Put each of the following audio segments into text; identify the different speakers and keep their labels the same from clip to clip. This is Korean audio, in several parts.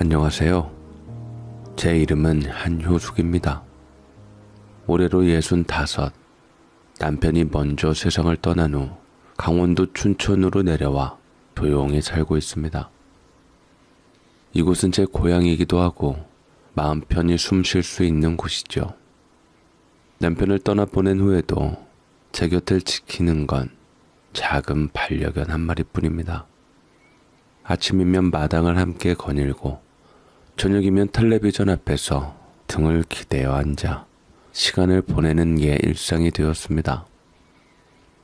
Speaker 1: 안녕하세요. 제 이름은 한효숙입니다. 올해로 65, 남편이 먼저 세상을 떠난 후 강원도 춘천으로 내려와 도용에 살고 있습니다. 이곳은 제 고향이기도 하고 마음 편히 숨 쉴 수 있는 곳이죠. 남편을 떠나보낸 후에도 제 곁을 지키는 건 작은 반려견 한 마리뿐입니다. 아침이면 마당을 함께 거닐고 저녁이면 텔레비전 앞에서 등을 기대어 앉아 시간을 보내는 게 일상이 되었습니다.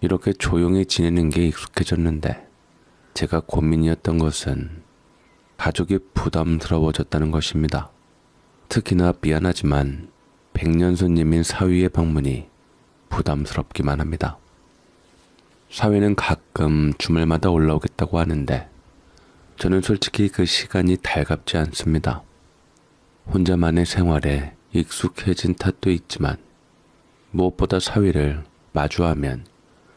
Speaker 1: 이렇게 조용히 지내는 게 익숙해졌는데 제가 고민이었던 것은 가족이 부담스러워졌다는 것입니다. 특히나 미안하지만 백년 손님인 사위의 방문이 부담스럽기만 합니다. 사위는 가끔 주말마다 올라오겠다고 하는데 저는 솔직히 그 시간이 달갑지 않습니다. 혼자만의 생활에 익숙해진 탓도 있지만 무엇보다 사위를 마주하면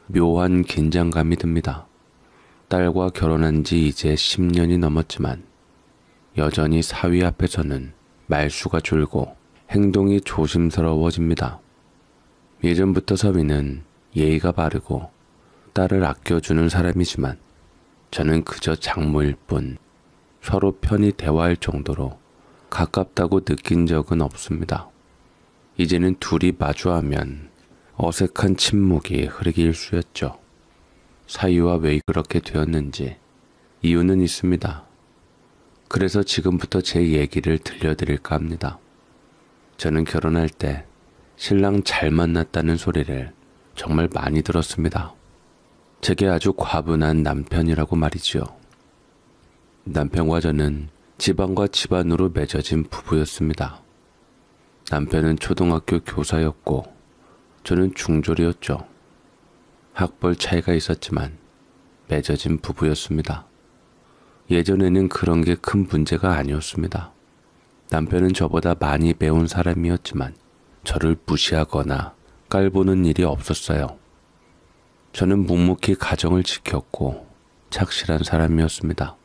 Speaker 1: 묘한 긴장감이 듭니다. 딸과 결혼한 지 이제 10년이 넘었지만 여전히 사위 앞에서는 말수가 줄고 행동이 조심스러워집니다. 예전부터 사위는 예의가 바르고 딸을 아껴주는 사람이지만 저는 그저 장모일 뿐 서로 편히 대화할 정도로 가깝다고 느낀 적은 없습니다. 이제는 둘이 마주하면 어색한 침묵이 흐르기 일쑤였죠. 사위와 왜 그렇게 되었는지 이유는 있습니다. 그래서 지금부터 제 얘기를 들려드릴까 합니다. 저는 결혼할 때 신랑 잘 만났다는 소리를 정말 많이 들었습니다. 제게 아주 과분한 남편이라고 말이지요. 남편과 저는 집안과 집안으로 맺어진 부부였습니다. 남편은 초등학교 교사였고 저는 중졸이었죠. 학벌 차이가 있었지만 맺어진 부부였습니다. 예전에는 그런 게 큰 문제가 아니었습니다. 남편은 저보다 많이 배운 사람이었지만 저를 무시하거나 깔보는 일이 없었어요. 저는 묵묵히 가정을 지켰고 착실한 사람이었습니다.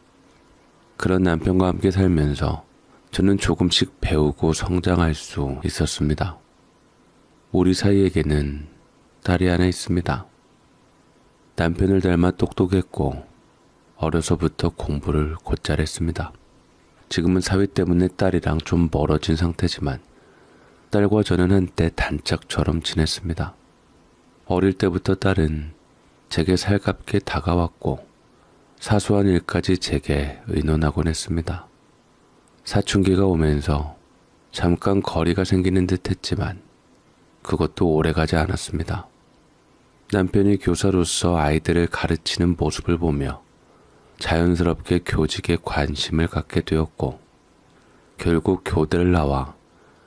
Speaker 1: 그런 남편과 함께 살면서 저는 조금씩 배우고 성장할 수 있었습니다. 우리 사이에게는 딸이 하나 있습니다. 남편을 닮아 똑똑했고 어려서부터 공부를 곧잘 했습니다. 지금은 사위 때문에 딸이랑 좀 멀어진 상태지만 딸과 저는 한때 단짝처럼 지냈습니다. 어릴 때부터 딸은 제게 살갑게 다가왔고 사소한 일까지 제게 의논하곤 했습니다. 사춘기가 오면서 잠깐 거리가 생기는 듯 했지만 그것도 오래가지 않았습니다. 남편이 교사로서 아이들을 가르치는 모습을 보며 자연스럽게 교직에 관심을 갖게 되었고 결국 교대를 나와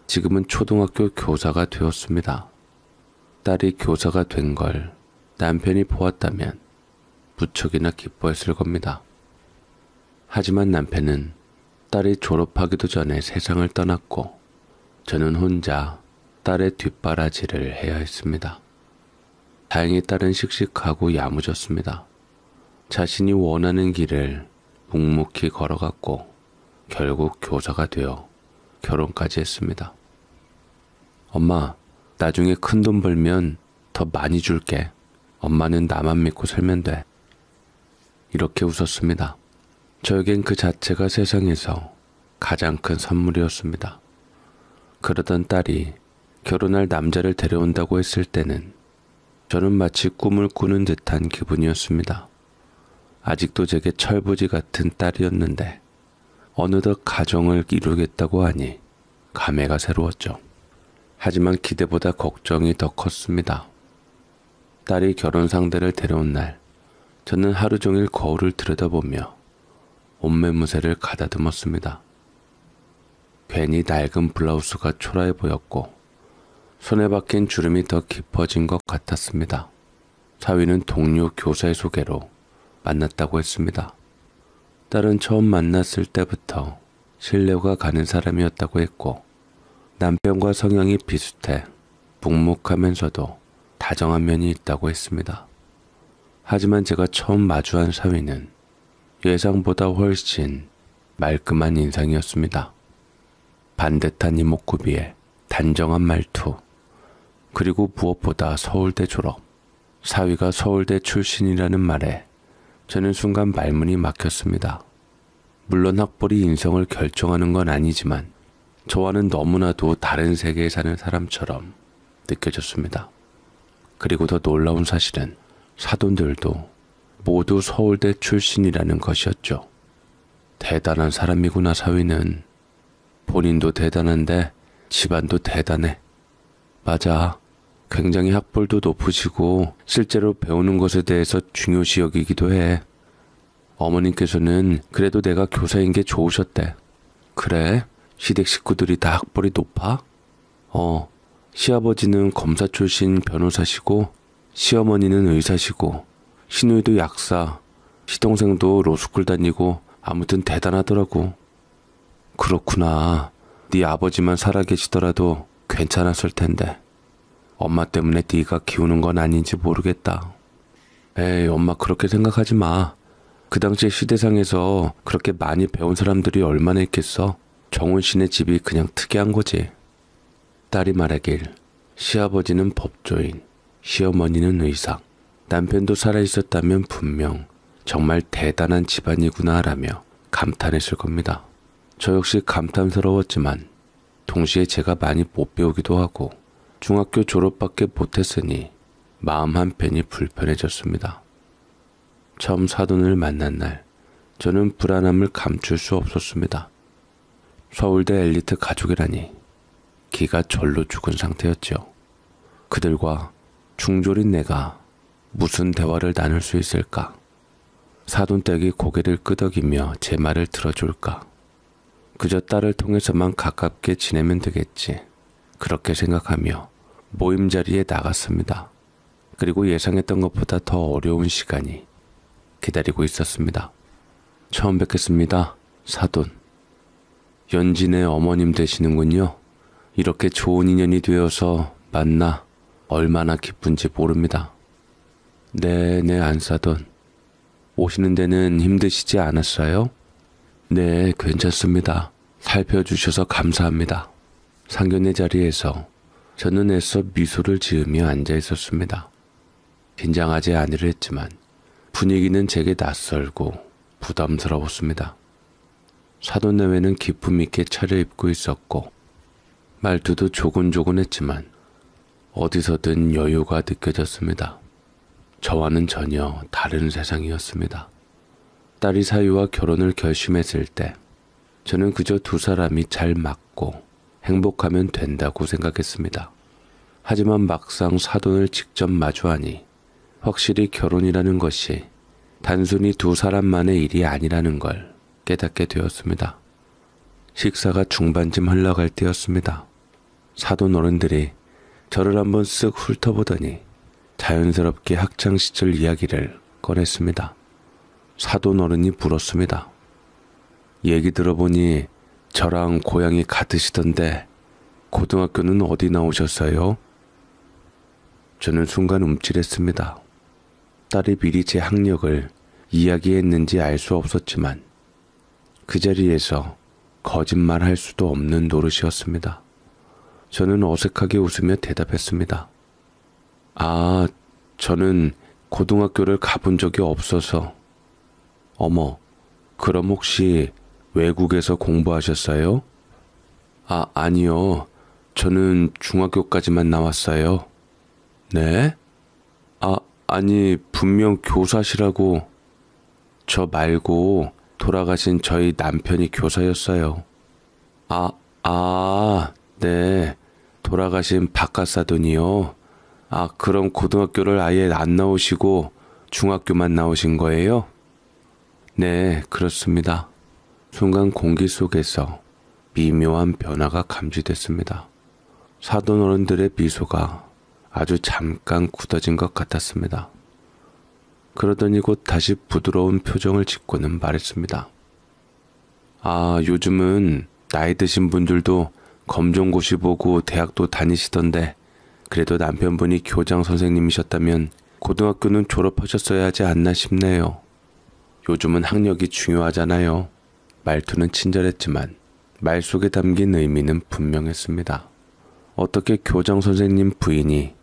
Speaker 1: 지금은 초등학교 교사가 되었습니다. 딸이 교사가 된 걸 남편이 보았다면 무척이나 기뻐했을 겁니다. 하지만 남편은 딸이 졸업하기도 전에 세상을 떠났고 저는 혼자 딸의 뒷바라지를 해야 했습니다. 다행히 딸은 씩씩하고 야무졌습니다. 자신이 원하는 길을 묵묵히 걸어갔고 결국 교사가 되어 결혼까지 했습니다. 엄마, 나중에 큰돈 벌면 더 많이 줄게. 엄마는 나만 믿고 살면 돼. 이렇게 웃었습니다. 저에겐 그 자체가 세상에서 가장 큰 선물이었습니다. 그러던 딸이 결혼할 남자를 데려온다고 했을 때는 저는 마치 꿈을 꾸는 듯한 기분이었습니다. 아직도 제게 철부지 같은 딸이었는데 어느덧 가정을 이루겠다고 하니 감회가 새로웠죠. 하지만 기대보다 걱정이 더 컸습니다. 딸이 결혼 상대를 데려온 날 저는 하루 종일 거울을 들여다보며 옷매무새를 가다듬었습니다. 괜히 낡은 블라우스가 초라해 보였고 손에 박힌 주름이 더 깊어진 것 같았습니다. 사위는 동료 교사의 소개로 만났다고 했습니다. 딸은 처음 만났을 때부터 신뢰가 가는 사람이었다고 했고 남편과 성향이 비슷해 묵묵하면서도 다정한 면이 있다고 했습니다. 하지만 제가 처음 마주한 사위는 예상보다 훨씬 말끔한 인상이었습니다. 반듯한 이목구비에 단정한 말투, 그리고 무엇보다 서울대 졸업, 사위가 서울대 출신이라는 말에 저는 순간 말문이 막혔습니다. 물론 학벌이 인성을 결정하는 건 아니지만 저와는 너무나도 다른 세계에 사는 사람처럼 느껴졌습니다. 그리고 더 놀라운 사실은 사돈들도 모두 서울대 출신이라는 것이었죠. 대단한 사람이구나, 사위는. 본인도 대단한데 집안도 대단해. 맞아. 굉장히 학벌도 높으시고 실제로 배우는 것에 대해서 중요시 여기기도 해. 어머님께서는 그래도 내가 교사인 게 좋으셨대. 그래? 시댁 식구들이 다 학벌이 높아? 시아버지는 검사 출신 변호사시고 시어머니는 의사시고 시누이도 약사, 시동생도 로스쿨 다니고 아무튼 대단하더라고. 그렇구나. 네 아버지만 살아계시더라도 괜찮았을 텐데. 엄마 때문에 네가 키우는 건 아닌지 모르겠다. 에이, 엄마 그렇게 생각하지 마. 그 당시에 시대상에서 그렇게 많이 배운 사람들이 얼마나 있겠어. 정훈 씨네 집이 그냥 특이한 거지. 딸이 말하길 시아버지는 법조인, 시어머니는 의사, 남편도 살아있었다면 분명 정말 대단한 집안이구나 라며 감탄했을 겁니다. 저 역시 감탄스러웠지만 동시에 제가 많이 못 배우기도 하고 중학교 졸업밖에 못했으니 마음 한편이 불편해졌습니다. 처음 사돈을 만난 날 저는 불안함을 감출 수 없었습니다. 서울대 엘리트 가족이라니 기가 절로 죽은 상태였죠. 그들과 중졸인 내가 무슨 대화를 나눌 수 있을까? 사돈댁이 고개를 끄덕이며 제 말을 들어줄까? 그저 딸을 통해서만 가깝게 지내면 되겠지. 그렇게 생각하며 모임 자리에 나갔습니다. 그리고 예상했던 것보다 더 어려운 시간이 기다리고 있었습니다. 처음 뵙겠습니다. 사돈. 연진의 어머님 되시는군요. 이렇게 좋은 인연이 되어서 만나 얼마나 기쁜지 모릅니다. 네, 안사돈. 오시는 데는 힘드시지 않았어요? 네, 괜찮습니다. 살펴주셔서 감사합니다. 상견례 자리에서 저는 애써 미소를 지으며 앉아 있었습니다. 긴장하지 않으려 했지만 분위기는 제게 낯설고 부담스러웠습니다. 사돈 내외는 기품 있게 차려입고 있었고 말투도 조곤조곤했지만 어디서든 여유가 느껴졌습니다. 저와는 전혀 다른 세상이었습니다. 딸이 사위와 결혼을 결심했을 때 저는 그저 두 사람이 잘 맞고 행복하면 된다고 생각했습니다. 하지만 막상 사돈을 직접 마주하니 확실히 결혼이라는 것이 단순히 두 사람만의 일이 아니라는 걸 깨닫게 되었습니다. 식사가 중반쯤 흘러갈 때였습니다. 사돈 어른들이 저를 한번 쓱 훑어보더니 자연스럽게 학창시절 이야기를 꺼냈습니다. 사돈 어른이 물었습니다. 얘기 들어보니 저랑 고향이 같으시던데 고등학교는 어디 나오셨어요? 저는 순간 움찔했습니다. 딸이 미리 제 학력을 이야기했는지 알 수 없었지만 그 자리에서 거짓말할 수도 없는 노릇이었습니다. 저는 어색하게 웃으며 대답했습니다. 아, 저는 고등학교를 가본 적이 없어서. 어머, 그럼 혹시 외국에서 공부하셨어요? 아니요. 저는 중학교까지만 나왔어요. 네? 아니, 분명 교사시라고. 저 말고 돌아가신 저희 남편이 교사였어요. 네. 돌아가신 바깥사돈이요. 그럼 고등학교를 아예 안 나오시고 중학교만 나오신 거예요? 네, 그렇습니다. 순간 공기 속에서 미묘한 변화가 감지됐습니다. 사돈 어른들의 미소가 아주 잠깐 굳어진 것 같았습니다. 그러더니 곧 다시 부드러운 표정을 짓고는 말했습니다. 요즘은 나이 드신 분들도 검정고시 보고 대학도 다니시던데 그래도 남편분이 교장 선생님이셨다면 고등학교는 졸업하셨어야 하지 않나 싶네요. 요즘은 학력이 중요하잖아요. 말투는 친절했지만 말 속에 담긴 의미는 분명했습니다. 어떻게 교장 선생님 부인이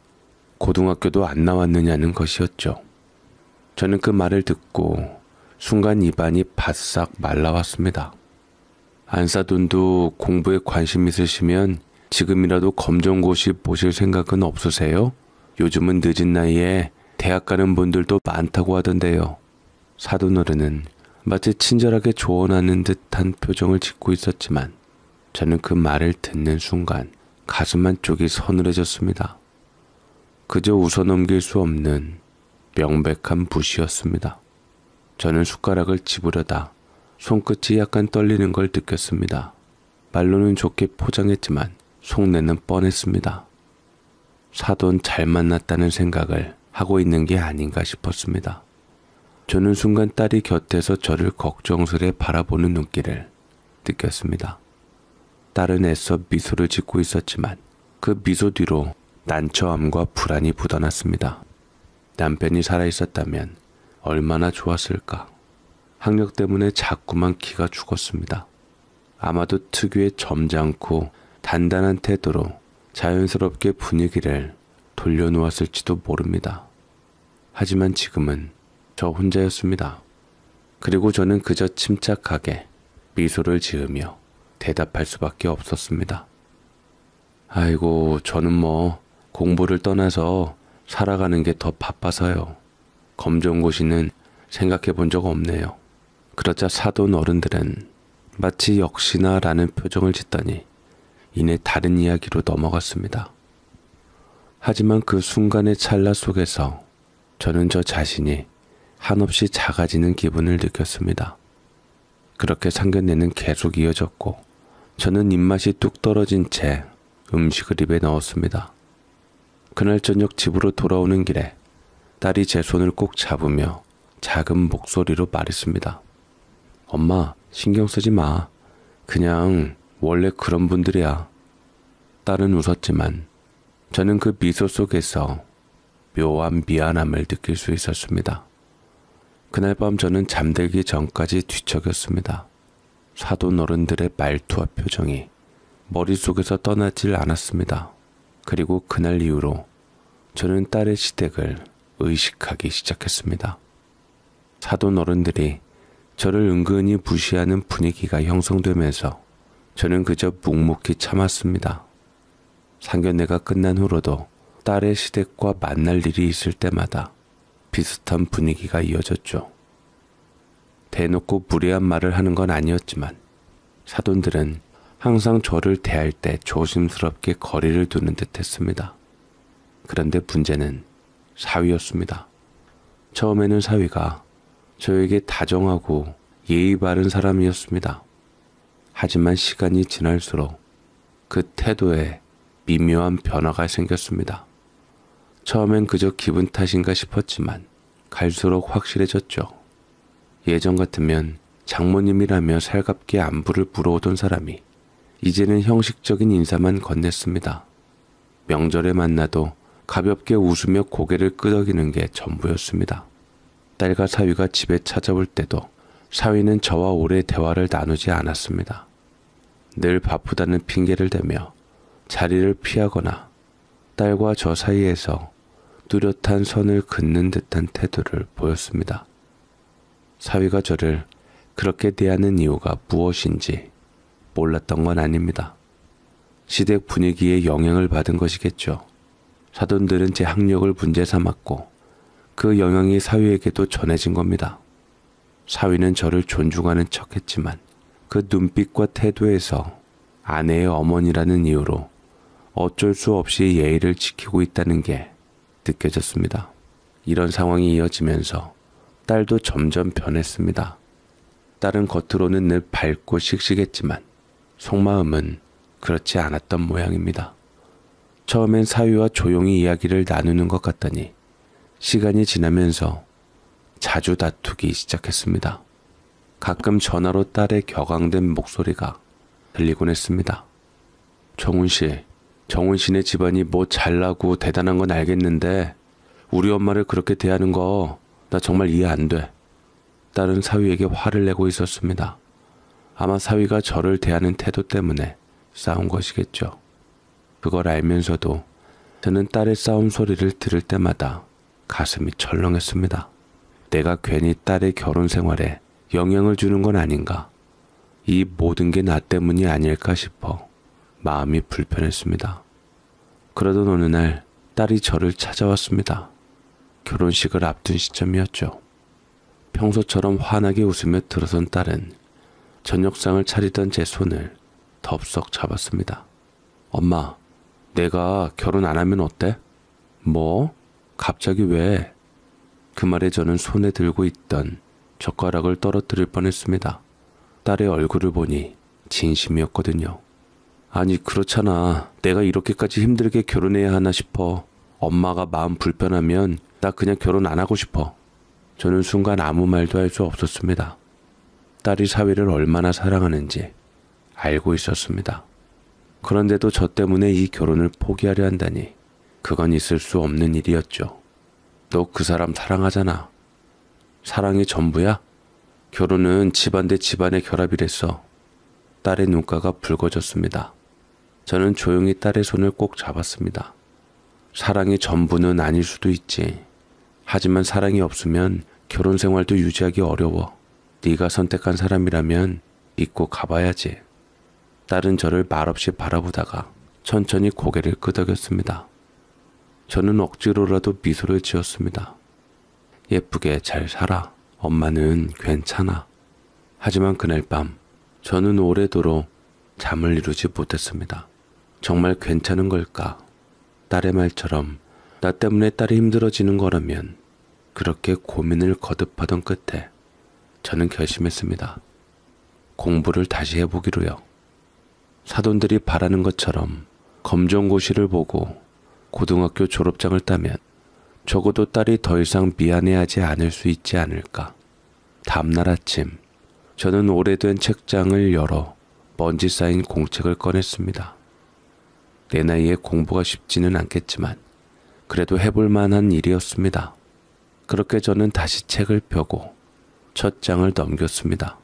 Speaker 1: 고등학교도 안 나왔느냐는 것이었죠. 저는 그 말을 듣고 순간 입안이 바싹 말라왔습니다. 안사돈도 공부에 관심 있으시면 지금이라도 검정고시 보실 생각은 없으세요? 요즘은 늦은 나이에 대학 가는 분들도 많다고 하던데요. 사돈 어른은 마치 친절하게 조언하는 듯한 표정을 짓고 있었지만 저는 그 말을 듣는 순간 가슴 한쪽이 서늘해졌습니다. 그저 웃어넘길 수 없는 명백한 부시였습니다. 저는 숟가락을 집으려다 손끝이 약간 떨리는 걸 느꼈습니다. 말로는 좋게 포장했지만 속내는 뻔했습니다. 사돈 잘 만났다는 생각을 하고 있는 게 아닌가 싶었습니다. 저는 순간 딸이 곁에서 저를 걱정스레 바라보는 눈길을 느꼈습니다. 딸은 애써 미소를 짓고 있었지만 그 미소 뒤로 난처함과 불안이 묻어났습니다. 남편이 살아있었다면 얼마나 좋았을까. 학력 때문에 자꾸만 기가 죽었습니다. 아마도 특유의 점잖고 단단한 태도로 자연스럽게 분위기를 돌려놓았을지도 모릅니다. 하지만 지금은 저 혼자였습니다. 그리고 저는 그저 침착하게 미소를 지으며 대답할 수밖에 없었습니다. 아이고, 저는 공부를 떠나서 살아가는 게 더 바빠서요. 검정고시는 생각해 본 적 없네요. 그러자 사돈 어른들은 마치 역시나 라는 표정을 짓더니 이내 다른 이야기로 넘어갔습니다. 하지만 그 순간의 찰나 속에서 저는 저 자신이 한없이 작아지는 기분을 느꼈습니다. 그렇게 상견례는 계속 이어졌고 저는 입맛이 뚝 떨어진 채 음식을 입에 넣었습니다. 그날 저녁 집으로 돌아오는 길에 딸이 제 손을 꼭 잡으며 작은 목소리로 말했습니다. 엄마, 신경 쓰지 마. 그냥 원래 그런 분들이야. 딸은 웃었지만 저는 그 미소 속에서 묘한 미안함을 느낄 수 있었습니다. 그날 밤 저는 잠들기 전까지 뒤척였습니다. 사돈 어른들의 말투와 표정이 머릿속에서 떠나질 않았습니다. 그리고 그날 이후로 저는 딸의 시댁을 의식하기 시작했습니다. 사돈 어른들이 저를 은근히 무시하는 분위기가 형성되면서 저는 그저 묵묵히 참았습니다. 상견례가 끝난 후로도 딸의 시댁과 만날 일이 있을 때마다 비슷한 분위기가 이어졌죠. 대놓고 무례한 말을 하는 건 아니었지만 사돈들은 항상 저를 대할 때 조심스럽게 거리를 두는 듯 했습니다. 그런데 문제는 사위였습니다. 처음에는 사위가 저에게 다정하고 예의 바른 사람이었습니다. 하지만 시간이 지날수록 그 태도에 미묘한 변화가 생겼습니다. 처음엔 그저 기분 탓인가 싶었지만 갈수록 확실해졌죠. 예전 같으면 장모님이라며 살갑게 안부를 물어오던 사람이 이제는 형식적인 인사만 건넸습니다. 명절에 만나도 가볍게 웃으며 고개를 끄덕이는 게 전부였습니다. 딸과 사위가 집에 찾아올 때도 사위는 저와 오래 대화를 나누지 않았습니다. 늘 바쁘다는 핑계를 대며 자리를 피하거나 딸과 저 사이에서 뚜렷한 선을 긋는 듯한 태도를 보였습니다. 사위가 저를 그렇게 대하는 이유가 무엇인지 몰랐던 건 아닙니다. 시댁 분위기에 영향을 받은 것이겠죠. 사돈들은 제 학력을 문제 삼았고 그 영향이 사위에게도 전해진 겁니다. 사위는 저를 존중하는 척했지만 그 눈빛과 태도에서 아내의 어머니라는 이유로 어쩔 수 없이 예의를 지키고 있다는 게 느껴졌습니다. 이런 상황이 이어지면서 딸도 점점 변했습니다. 딸은 겉으로는 늘 밝고 씩씩했지만 속마음은 그렇지 않았던 모양입니다. 처음엔 사위와 조용히 이야기를 나누는 것 같더니 시간이 지나면서 자주 다투기 시작했습니다. 가끔 전화로 딸의 격앙된 목소리가 들리곤 했습니다. 정훈 씨네 집안이 뭐 잘나고 대단한 건 알겠는데 우리 엄마를 그렇게 대하는 거 나 정말 이해 안 돼. 딸은 사위에게 화를 내고 있었습니다. 아마 사위가 저를 대하는 태도 때문에 싸운 것이겠죠. 그걸 알면서도 저는 딸의 싸움 소리를 들을 때마다 가슴이 철렁했습니다. 내가 괜히 딸의 결혼 생활에 영향을 주는 건 아닌가. 이 모든 게 나 때문이 아닐까 싶어 마음이 불편했습니다. 그러던 어느 날 딸이 저를 찾아왔습니다. 결혼식을 앞둔 시점이었죠. 평소처럼 환하게 웃으며 들어선 딸은 저녁상을 차리던 제 손을 덥석 잡았습니다. 엄마, 내가 결혼 안 하면 어때? 뭐? 갑자기 왜? 그 말에 저는 손에 들고 있던 젓가락을 떨어뜨릴 뻔했습니다. 딸의 얼굴을 보니 진심이었거든요. 아니 그렇잖아. 내가 이렇게까지 힘들게 결혼해야 하나 싶어. 엄마가 마음 불편하면 나 그냥 결혼 안 하고 싶어. 저는 순간 아무 말도 할 수 없었습니다. 딸이 사위를 얼마나 사랑하는지 알고 있었습니다. 그런데도 저 때문에 이 결혼을 포기하려 한다니 그건 있을 수 없는 일이었죠. 너 그 사람 사랑하잖아. 사랑이 전부야? 결혼은 집안 대 집안의 결합이랬어. 딸의 눈가가 붉어졌습니다. 저는 조용히 딸의 손을 꼭 잡았습니다. 사랑이 전부는 아닐 수도 있지. 하지만 사랑이 없으면 결혼 생활도 유지하기 어려워. 네가 선택한 사람이라면 믿고 가봐야지. 딸은 저를 말없이 바라보다가 천천히 고개를 끄덕였습니다. 저는 억지로라도 미소를 지었습니다. 예쁘게 잘 살아. 엄마는 괜찮아. 하지만 그날 밤 저는 오래도록 잠을 이루지 못했습니다. 정말 괜찮은 걸까? 딸의 말처럼 나 때문에 딸이 힘들어지는 거라면 그렇게 고민을 거듭하던 끝에 저는 결심했습니다. 공부를 다시 해보기로요. 사돈들이 바라는 것처럼 검정고시를 보고 고등학교 졸업장을 따면 적어도 딸이 더 이상 미안해하지 않을 수 있지 않을까. 다음날 아침 저는 오래된 책장을 열어 먼지 쌓인 공책을 꺼냈습니다. 내 나이에 공부가 쉽지는 않겠지만 그래도 해볼 만한 일이었습니다. 그렇게 저는 다시 책을 펴고 첫 장을 넘겼습니다.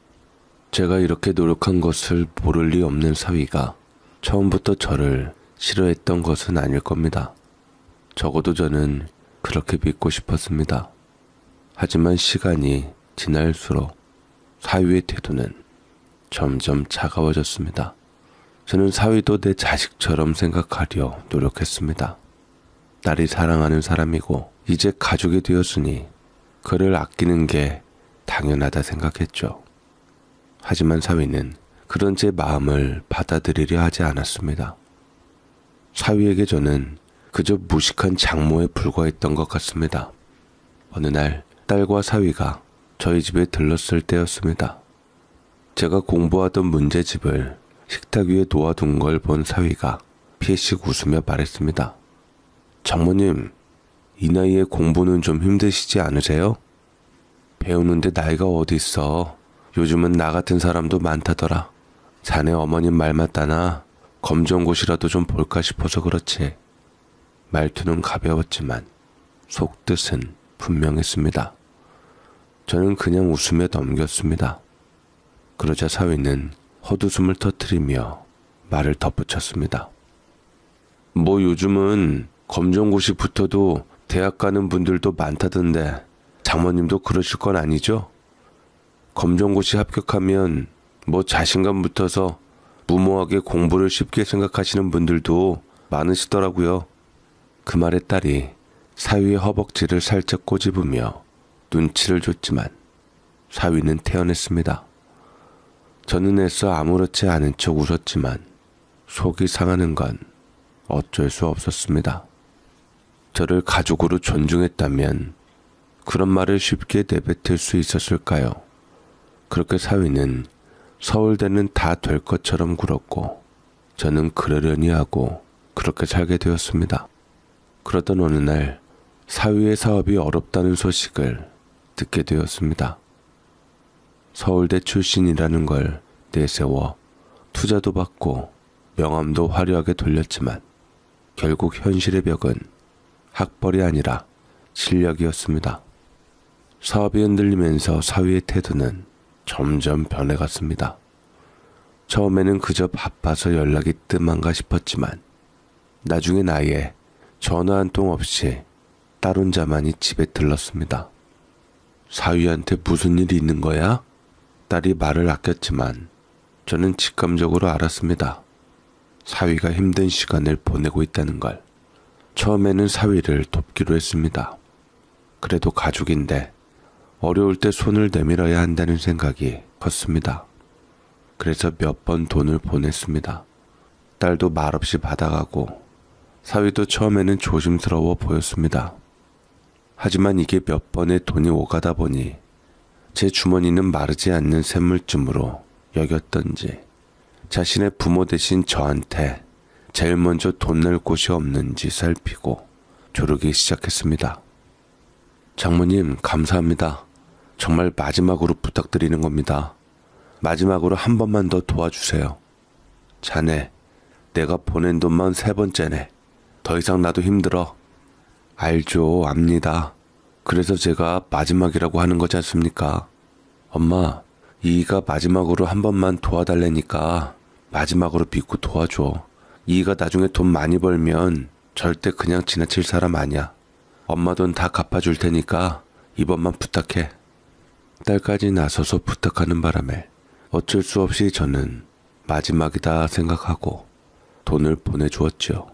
Speaker 1: 제가 이렇게 노력한 것을 모를 리 없는 사위가 처음부터 저를 싫어했던 것은 아닐 겁니다. 적어도 저는 그렇게 믿고 싶었습니다. 하지만 시간이 지날수록 사위의 태도는 점점 차가워졌습니다. 저는 사위도 내 자식처럼 생각하려 노력했습니다. 딸이 사랑하는 사람이고 이제 가족이 되었으니 그를 아끼는 게 당연하다 생각했죠. 하지만 사위는 그런 제 마음을 받아들이려 하지 않았습니다. 사위에게 저는 그저 무식한 장모에 불과했던 것 같습니다. 어느 날 딸과 사위가 저희 집에 들렀을 때였습니다. 제가 공부하던 문제집을 식탁 위에 놓아둔 걸 본 사위가 피식 웃으며 말했습니다. 장모님, 이 나이에 공부는 좀 힘드시지 않으세요? 배우는데 나이가 어디 있어. 요즘은 나 같은 사람도 많다더라. 자네 어머님 말 맞다나 검정고시라도 좀 볼까 싶어서 그렇지. 말투는 가벼웠지만 속뜻은 분명했습니다. 저는 그냥 웃으며 넘겼습니다. 그러자 사위는 헛웃음을 터뜨리며 말을 덧붙였습니다. 뭐 요즘은 검정고시 붙어도 대학 가는 분들도 많다던데 장모님도 그러실 건 아니죠? 검정고시 합격하면 뭐 자신감 붙어서 무모하게 공부를 쉽게 생각하시는 분들도 많으시더라고요. 그 말에 딸이 사위의 허벅지를 살짝 꼬집으며 눈치를 줬지만 사위는 태어냈습니다. 저는 애써 아무렇지 않은 척 웃었지만 속이 상하는 건 어쩔 수 없었습니다. 저를 가족으로 존중했다면 그런 말을 쉽게 내뱉을 수 있었을까요? 그렇게 사위는 서울대는 다 될 것처럼 굴었고 저는 그러려니 하고 그렇게 살게 되었습니다. 그러던 어느 날 사위의 사업이 어렵다는 소식을 듣게 되었습니다. 서울대 출신이라는 걸 내세워 투자도 받고 명함도 화려하게 돌렸지만 결국 현실의 벽은 학벌이 아니라 실력이었습니다. 사업이 흔들리면서 사위의 태도는 점점 변해갔습니다. 처음에는 그저 바빠서 연락이 뜸한가 싶었지만 나중엔 아예 전화 한 통 없이 딸 혼자만이 집에 들렀습니다. 사위한테 무슨 일이 있는 거야? 딸이 말을 아꼈지만 저는 직감적으로 알았습니다. 사위가 힘든 시간을 보내고 있다는 걸. 처음에는 사위를 돕기로 했습니다. 그래도 가족인데 어려울 때 손을 내밀어야 한다는 생각이 컸습니다. 그래서 몇 번 돈을 보냈습니다. 딸도 말없이 받아가고 사위도 처음에는 조심스러워 보였습니다. 하지만 이게 몇 번의 돈이 오가다 보니 제 주머니는 마르지 않는 샘물쯤으로 여겼던지 자신의 부모 대신 저한테 제일 먼저 돈 낼 곳이 없는지 살피고 조르기 시작했습니다. 장모님, 감사합니다. 정말 마지막으로 부탁드리는 겁니다. 마지막으로 한 번만 더 도와주세요. 자네, 내가 보낸 돈만 3번째네. 더 이상 나도 힘들어. 알죠, 압니다. 그래서 제가 마지막이라고 하는 거지 않습니까? 엄마, 이이가 마지막으로 한 번만 도와달라니까 마지막으로 믿고 도와줘. 이이가 나중에 돈 많이 벌면 절대 그냥 지나칠 사람 아니야. 엄마 돈 다 갚아줄 테니까 이번만 부탁해. 딸까지 나서서 부탁하는 바람에 어쩔 수 없이 저는 마지막이다 생각하고 돈을 보내주었지요.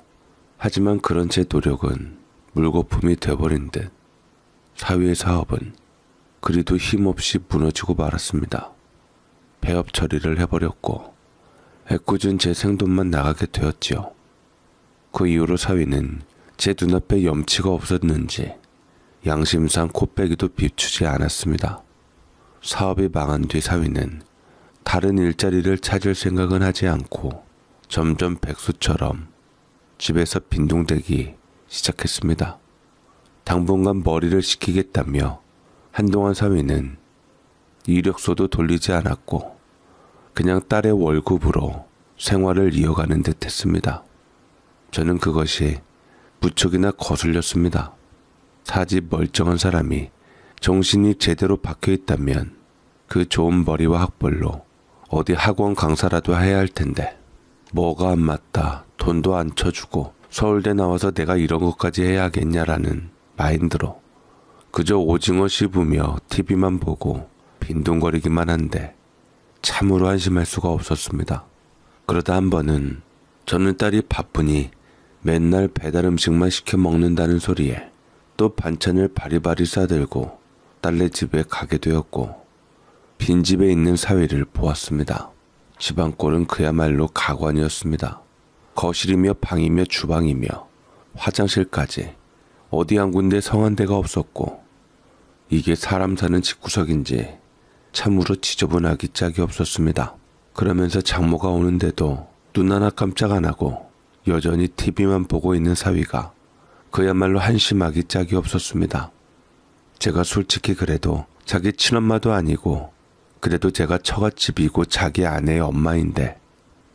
Speaker 1: 하지만 그런 제 노력은 물거품이 돼버린 듯 사위의 사업은 그리도 힘없이 무너지고 말았습니다. 폐업 처리를 해버렸고 애꿎은 제 생돈만 나가게 되었지요. 그 이후로 사위는 제 눈앞에 염치가 없었는지 양심상 코빼기도 비추지 않았습니다. 사업이 망한 뒤 사위는 다른 일자리를 찾을 생각은 하지 않고 점점 백수처럼 집에서 빈둥대기 시작했습니다. 당분간 머리를 식히겠다며 한동안 사위는 이력서도 돌리지 않았고 그냥 딸의 월급으로 생활을 이어가는 듯 했습니다. 저는 그것이 무척이나 거슬렸습니다. 사지 멀쩡한 사람이 정신이 제대로 박혀 있다면 그 좋은 머리와 학벌로 어디 학원 강사라도 해야 할 텐데 뭐가 안 맞다, 돈도 안 쳐주고 서울대 나와서 내가 이런 것까지 해야겠냐라는 마인드로 그저 오징어 씹으며 TV만 보고 빈둥거리기만 한데 참으로 한심할 수가 없었습니다. 그러다 한 번은 저는 딸이 바쁘니 맨날 배달 음식만 시켜 먹는다는 소리에 또 반찬을 바리바리 싸들고 딸네 집에 가게 되었고 빈집에 있는 사위를 보았습니다. 집안꼴은 그야말로 가관이었습니다. 거실이며 방이며 주방이며 화장실까지 어디 한 군데 성한 데가 없었고 이게 사람 사는 집구석인지 참으로 지저분하기 짝이 없었습니다. 그러면서 장모가 오는데도 눈 하나 깜짝 안 하고 여전히 TV만 보고 있는 사위가 그야말로 한심하기 짝이 없었습니다. 제가 솔직히 그래도 자기 친엄마도 아니고 그래도 제가 처갓집이고 자기 아내의 엄마인데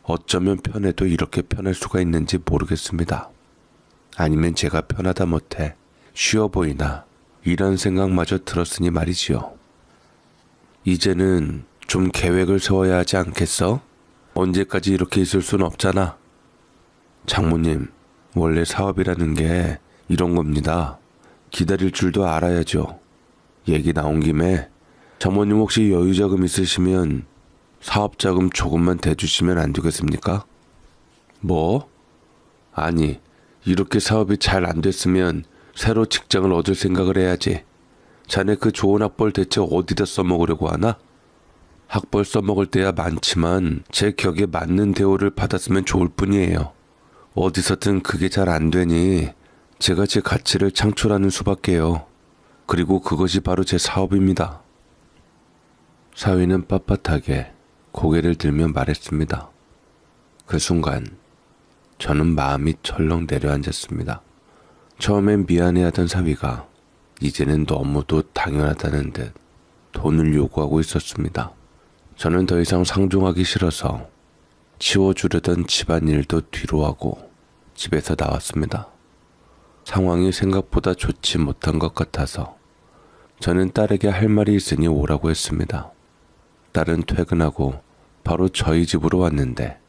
Speaker 1: 어쩌면 편해도 이렇게 편할 수가 있는지 모르겠습니다. 아니면 제가 편하다 못해 쉬워 보이나 이런 생각마저 들었으니 말이지요. 이제는 좀 계획을 세워야 하지 않겠어? 언제까지 이렇게 있을 순 없잖아. 장모님, 원래 사업이라는 게 이런 겁니다. 기다릴 줄도 알아야죠. 얘기 나온 김에 장모님 혹시 여유자금 있으시면 사업자금 조금만 대주시면 안 되겠습니까? 뭐? 아니, 이렇게 사업이 잘 안 됐으면 새로 직장을 얻을 생각을 해야지. 자네 그 좋은 학벌 대체 어디다 써먹으려고 하나? 학벌 써먹을 때야 많지만 제 격에 맞는 대우를 받았으면 좋을 뿐이에요. 어디서든 그게 잘 안 되니 제가 제 가치를 창출하는 수밖에요. 그리고 그것이 바로 제 사업입니다. 사위는 빳빳하게 고개를 들며 말했습니다. 그 순간 저는 마음이 철렁 내려앉았습니다. 처음엔 미안해하던 사위가 이제는 너무도 당연하다는 듯 돈을 요구하고 있었습니다. 저는 더 이상 상종하기 싫어서 치워주려던 집안일도 뒤로 하고 집에서 나왔습니다. 상황이 생각보다 좋지 못한 것 같아서 저는 딸에게 할 말이 있으니 오라고 했습니다. 딸은 퇴근하고 바로 저희 집으로 왔는데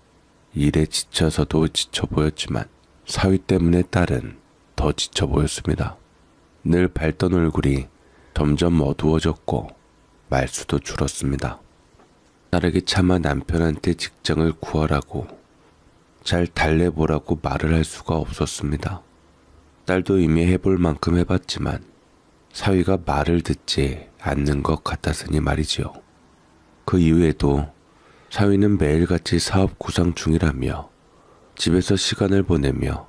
Speaker 1: 일에 지쳐서도 지쳐 보였지만 사위 때문에 딸은 더 지쳐 보였습니다. 늘 밝던 얼굴이 점점 어두워졌고 말수도 줄었습니다. 딸에게 차마 남편한테 직장을 구하라고 잘 달래보라고 말을 할 수가 없었습니다. 딸도 이미 해볼 만큼 해봤지만 사위가 말을 듣지 않는 것 같았으니 말이지요. 그 이후에도 사위는 매일같이 사업 구상 중이라며 집에서 시간을 보내며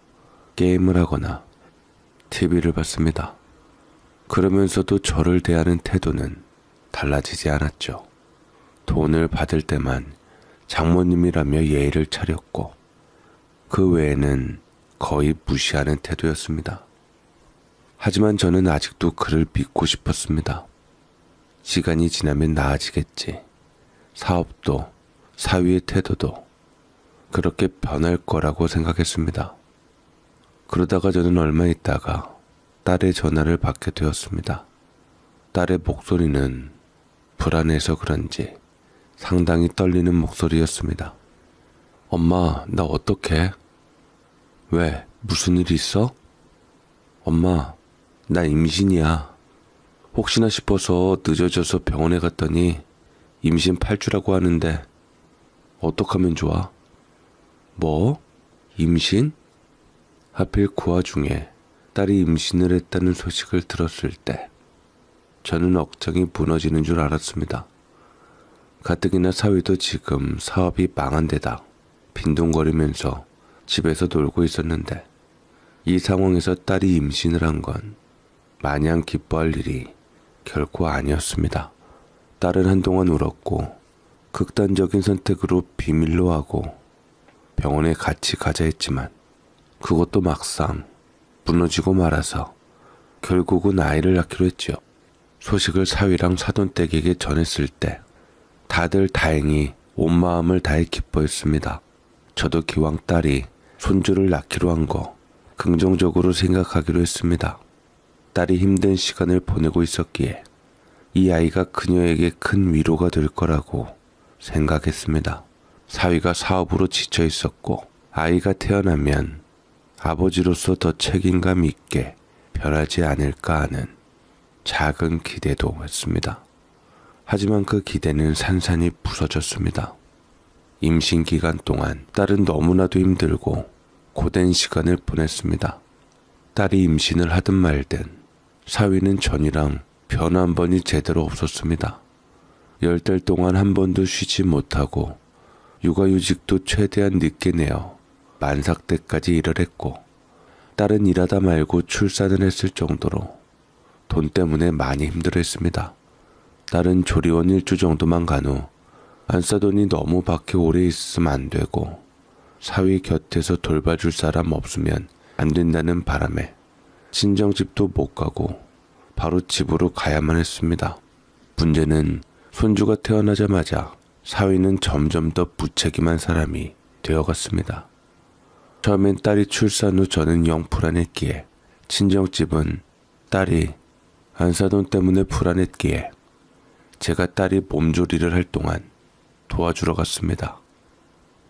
Speaker 1: 게임을 하거나 TV를 봤습니다. 그러면서도 저를 대하는 태도는 달라지지 않았죠. 돈을 받을 때만 장모님이라며 예의를 차렸고 그 외에는 거의 무시하는 태도였습니다. 하지만 저는 아직도 그를 믿고 싶었습니다. 시간이 지나면 나아지겠지. 사업도 사위의 태도도 그렇게 변할 거라고 생각했습니다. 그러다가 저는 얼마 있다가 딸의 전화를 받게 되었습니다. 딸의 목소리는 불안해서 그런지 상당히 떨리는 목소리였습니다. 엄마, 나 어떡해? 왜? 무슨 일 있어? 엄마, 나 임신이야. 혹시나 싶어서 늦어져서 병원에 갔더니 임신 8주라고 하는데 어떡하면 좋아? 뭐? 임신? 하필 그 와중에 딸이 임신을 했다는 소식을 들었을 때 저는 억장이 무너지는 줄 알았습니다. 가뜩이나 사위도 지금 사업이 망한 데다 빈둥거리면서 집에서 놀고 있었는데 이 상황에서 딸이 임신을 한 건 마냥 기뻐할 일이 결코 아니었습니다. 딸은 한동안 울었고 극단적인 선택으로 비밀로 하고 병원에 같이 가자 했지만 그것도 막상 무너지고 말아서 결국은 아이를 낳기로 했지요. 소식을 사위랑 사돈댁에게 전했을 때 다들 다행히 온 마음을 다해 기뻐했습니다. 저도 기왕 딸이 손주를 낳기로 한 거 긍정적으로 생각하기로 했습니다. 딸이 힘든 시간을 보내고 있었기에 이 아이가 그녀에게 큰 위로가 될 거라고 생각했습니다. 사위가 사업으로 지쳐 있었고 아이가 태어나면 아버지로서 더 책임감 있게 변하지 않을까 하는 작은 기대도 했습니다. 하지만 그 기대는 산산이 부서졌습니다. 임신 기간 동안 딸은 너무나도 힘들고 고된 시간을 보냈습니다. 딸이 임신을 하든 말든 사위는 전이랑 변화 한 번이 제대로 없었습니다. 10달 동안 한 번도 쉬지 못하고 육아휴직도 최대한 늦게 내어 만삭 때까지 일을 했고 딸은 일하다 말고 출산을 했을 정도로 돈 때문에 많이 힘들어했습니다. 딸은 조리원 1주 정도만 간 후 안싸돈이 너무 밖에 오래 있으면 안 되고 사위 곁에서 돌봐줄 사람 없으면 안 된다는 바람에 친정집도 못 가고 바로 집으로 가야만 했습니다. 문제는 손주가 태어나자마자 사위는 점점 더 무책임한 사람이 되어갔습니다. 처음엔 딸이 출산 후 저는 영 불안했기에 친정집은 딸이 안사돈 때문에 불안했기에 제가 딸이 몸조리를 할 동안 도와주러 갔습니다.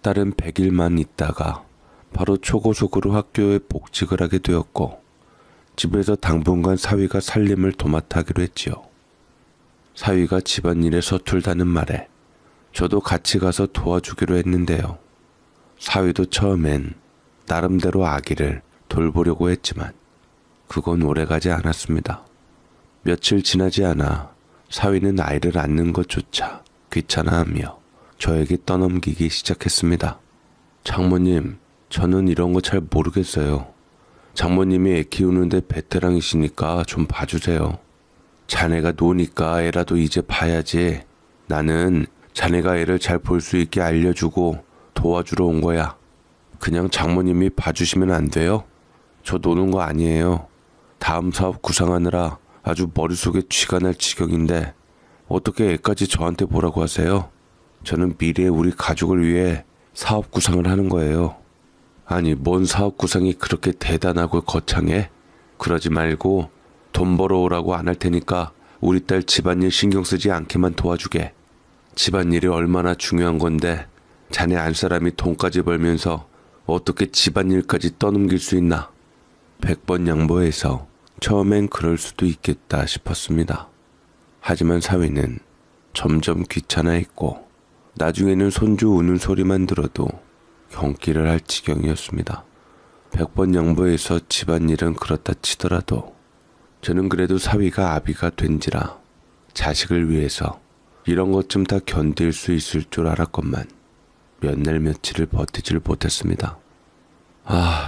Speaker 1: 딸은 100일만 있다가 바로 초고속으로 학교에 복직을 하게 되었고 집에서 당분간 사위가 살림을 도맡아 하기로 했지요. 사위가 집안일에 서툴다는 말에 저도 같이 가서 도와주기로 했는데요. 사위도 처음엔 나름대로 아기를 돌보려고 했지만 그건 오래가지 않았습니다. 며칠 지나지 않아 사위는 아이를 안는 것조차 귀찮아하며 저에게 떠넘기기 시작했습니다. 장모님, 저는 이런 거 잘 모르겠어요. 장모님이 애 키우는데 베테랑이시니까 좀 봐주세요. 자네가 노니까 애라도 이제 봐야지. 나는 자네가 애를 잘 볼 수 있게 알려주고 도와주러 온 거야. 그냥 장모님이 봐주시면 안 돼요? 저 노는 거 아니에요. 다음 사업 구상하느라 아주 머릿속에 쥐가 날 지경인데 어떻게 애까지 저한테 뭐라고 하세요? 저는 미래의 우리 가족을 위해 사업 구상을 하는 거예요. 아니, 뭔 사업 구상이 그렇게 대단하고 거창해? 그러지 말고 돈 벌어오라고 안 할 테니까 우리 딸 집안일 신경 쓰지 않게만 도와주게. 집안일이 얼마나 중요한 건데 자네 안 사람이 돈까지 벌면서 어떻게 집안일까지 떠넘길 수 있나. 100번 양보해서 처음엔 그럴 수도 있겠다 싶었습니다. 하지만 사위는 점점 귀찮아했고 나중에는 손주 우는 소리만 들어도 경기를 할 지경이었습니다. 100번 양보해서 집안일은 그렇다 치더라도 저는 그래도 사위가 아비가 된지라 자식을 위해서 이런 것 좀 다 견딜 수 있을 줄 알았건만 몇 날 며칠을 버티질 못했습니다.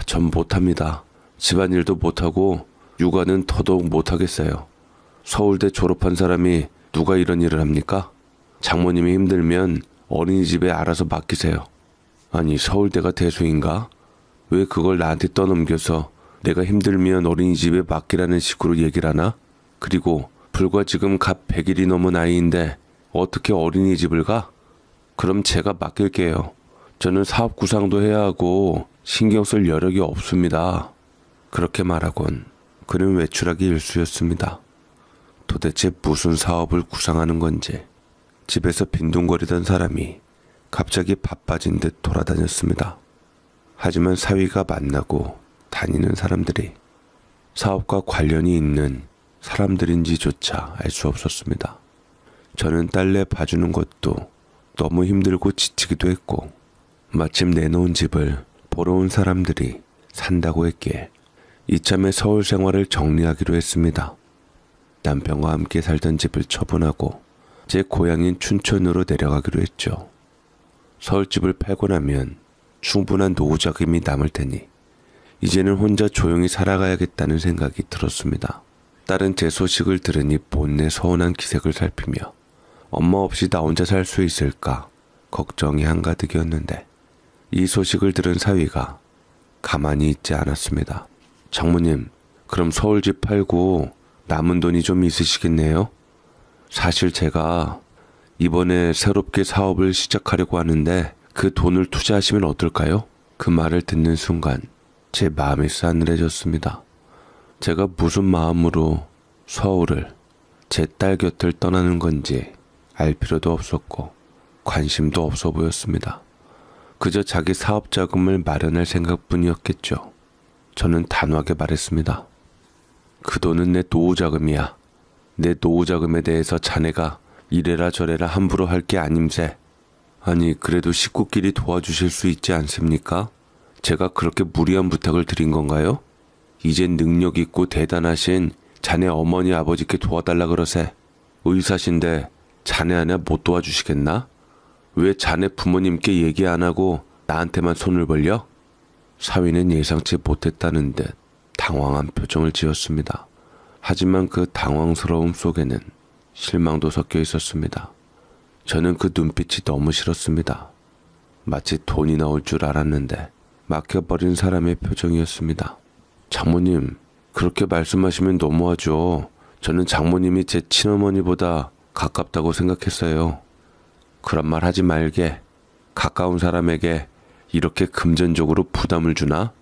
Speaker 1: 전 못합니다. 집안일도 못하고 육아는 더더욱 못하겠어요. 서울대 졸업한 사람이 누가 이런 일을 합니까? 장모님이 힘들면 어린이집에 알아서 맡기세요. 아니, 서울대가 대수인가? 왜 그걸 나한테 떠넘겨서 내가 힘들면 어린이집에 맡기라는 식으로 얘기를 하나? 그리고 불과 지금 갓 100일이 넘은 아이인데 어떻게 어린이집을 가? 그럼 제가 맡길게요. 저는 사업 구상도 해야 하고 신경 쓸 여력이 없습니다. 그렇게 말하곤 그는 외출하기 일쑤였습니다. 도대체 무슨 사업을 구상하는 건지 집에서 빈둥거리던 사람이 갑자기 바빠진 듯 돌아다녔습니다. 하지만 사위가 만나고 다니는 사람들이 사업과 관련이 있는 사람들인지조차 알 수 없었습니다. 저는 딸내 봐주는 것도 너무 힘들고 지치기도 했고 마침 내놓은 집을 보러 온 사람들이 산다고 했기에 이참에 서울 생활을 정리하기로 했습니다. 남편과 함께 살던 집을 처분하고 제 고향인 춘천으로 내려가기로 했죠. 서울집을 팔고 나면 충분한 노후 자금이 남을 테니 이제는 혼자 조용히 살아가야겠다는 생각이 들었습니다. 딸은 제 소식을 들으니 본내 서운한 기색을 살피며 엄마 없이 나 혼자 살 수 있을까 걱정이 한가득이었는데 이 소식을 들은 사위가 가만히 있지 않았습니다. 장모님, 그럼 서울집 팔고 남은 돈이 좀 있으시겠네요? 사실 제가 이번에 새롭게 사업을 시작하려고 하는데 그 돈을 투자하시면 어떨까요? 그 말을 듣는 순간 제 마음이 싸늘해졌습니다. 제가 무슨 마음으로 서울을 제 딸 곁을 떠나는 건지 알 필요도 없었고 관심도 없어 보였습니다. 그저 자기 사업 자금을 마련할 생각뿐이었겠죠. 저는 단호하게 말했습니다. 그 돈은 내 노후 자금이야. 내 노후 자금에 대해서 자네가 이래라 저래라 함부로 할 게 아님세. 아니, 그래도 식구끼리 도와주실 수 있지 않습니까? 제가 그렇게 무리한 부탁을 드린 건가요? 이젠 능력 있고 대단하신 자네 어머니 아버지께 도와달라 그러세. 의사신데 자네 하나 못 도와주시겠나? 왜 자네 부모님께 얘기 안 하고 나한테만 손을 벌려? 사위는 예상치 못했다는 듯 당황한 표정을 지었습니다. 하지만 그 당황스러움 속에는 실망도 섞여 있었습니다. 저는 그 눈빛이 너무 싫었습니다. 마치 돈이 나올 줄 알았는데 막혀버린 사람의 표정이었습니다. 장모님, 그렇게 말씀하시면 너무하죠. 저는 장모님이 제 친어머니보다 가깝다고 생각했어요. 그런 말 하지 말게. 가까운 사람에게 이렇게 금전적으로 부담을 주나?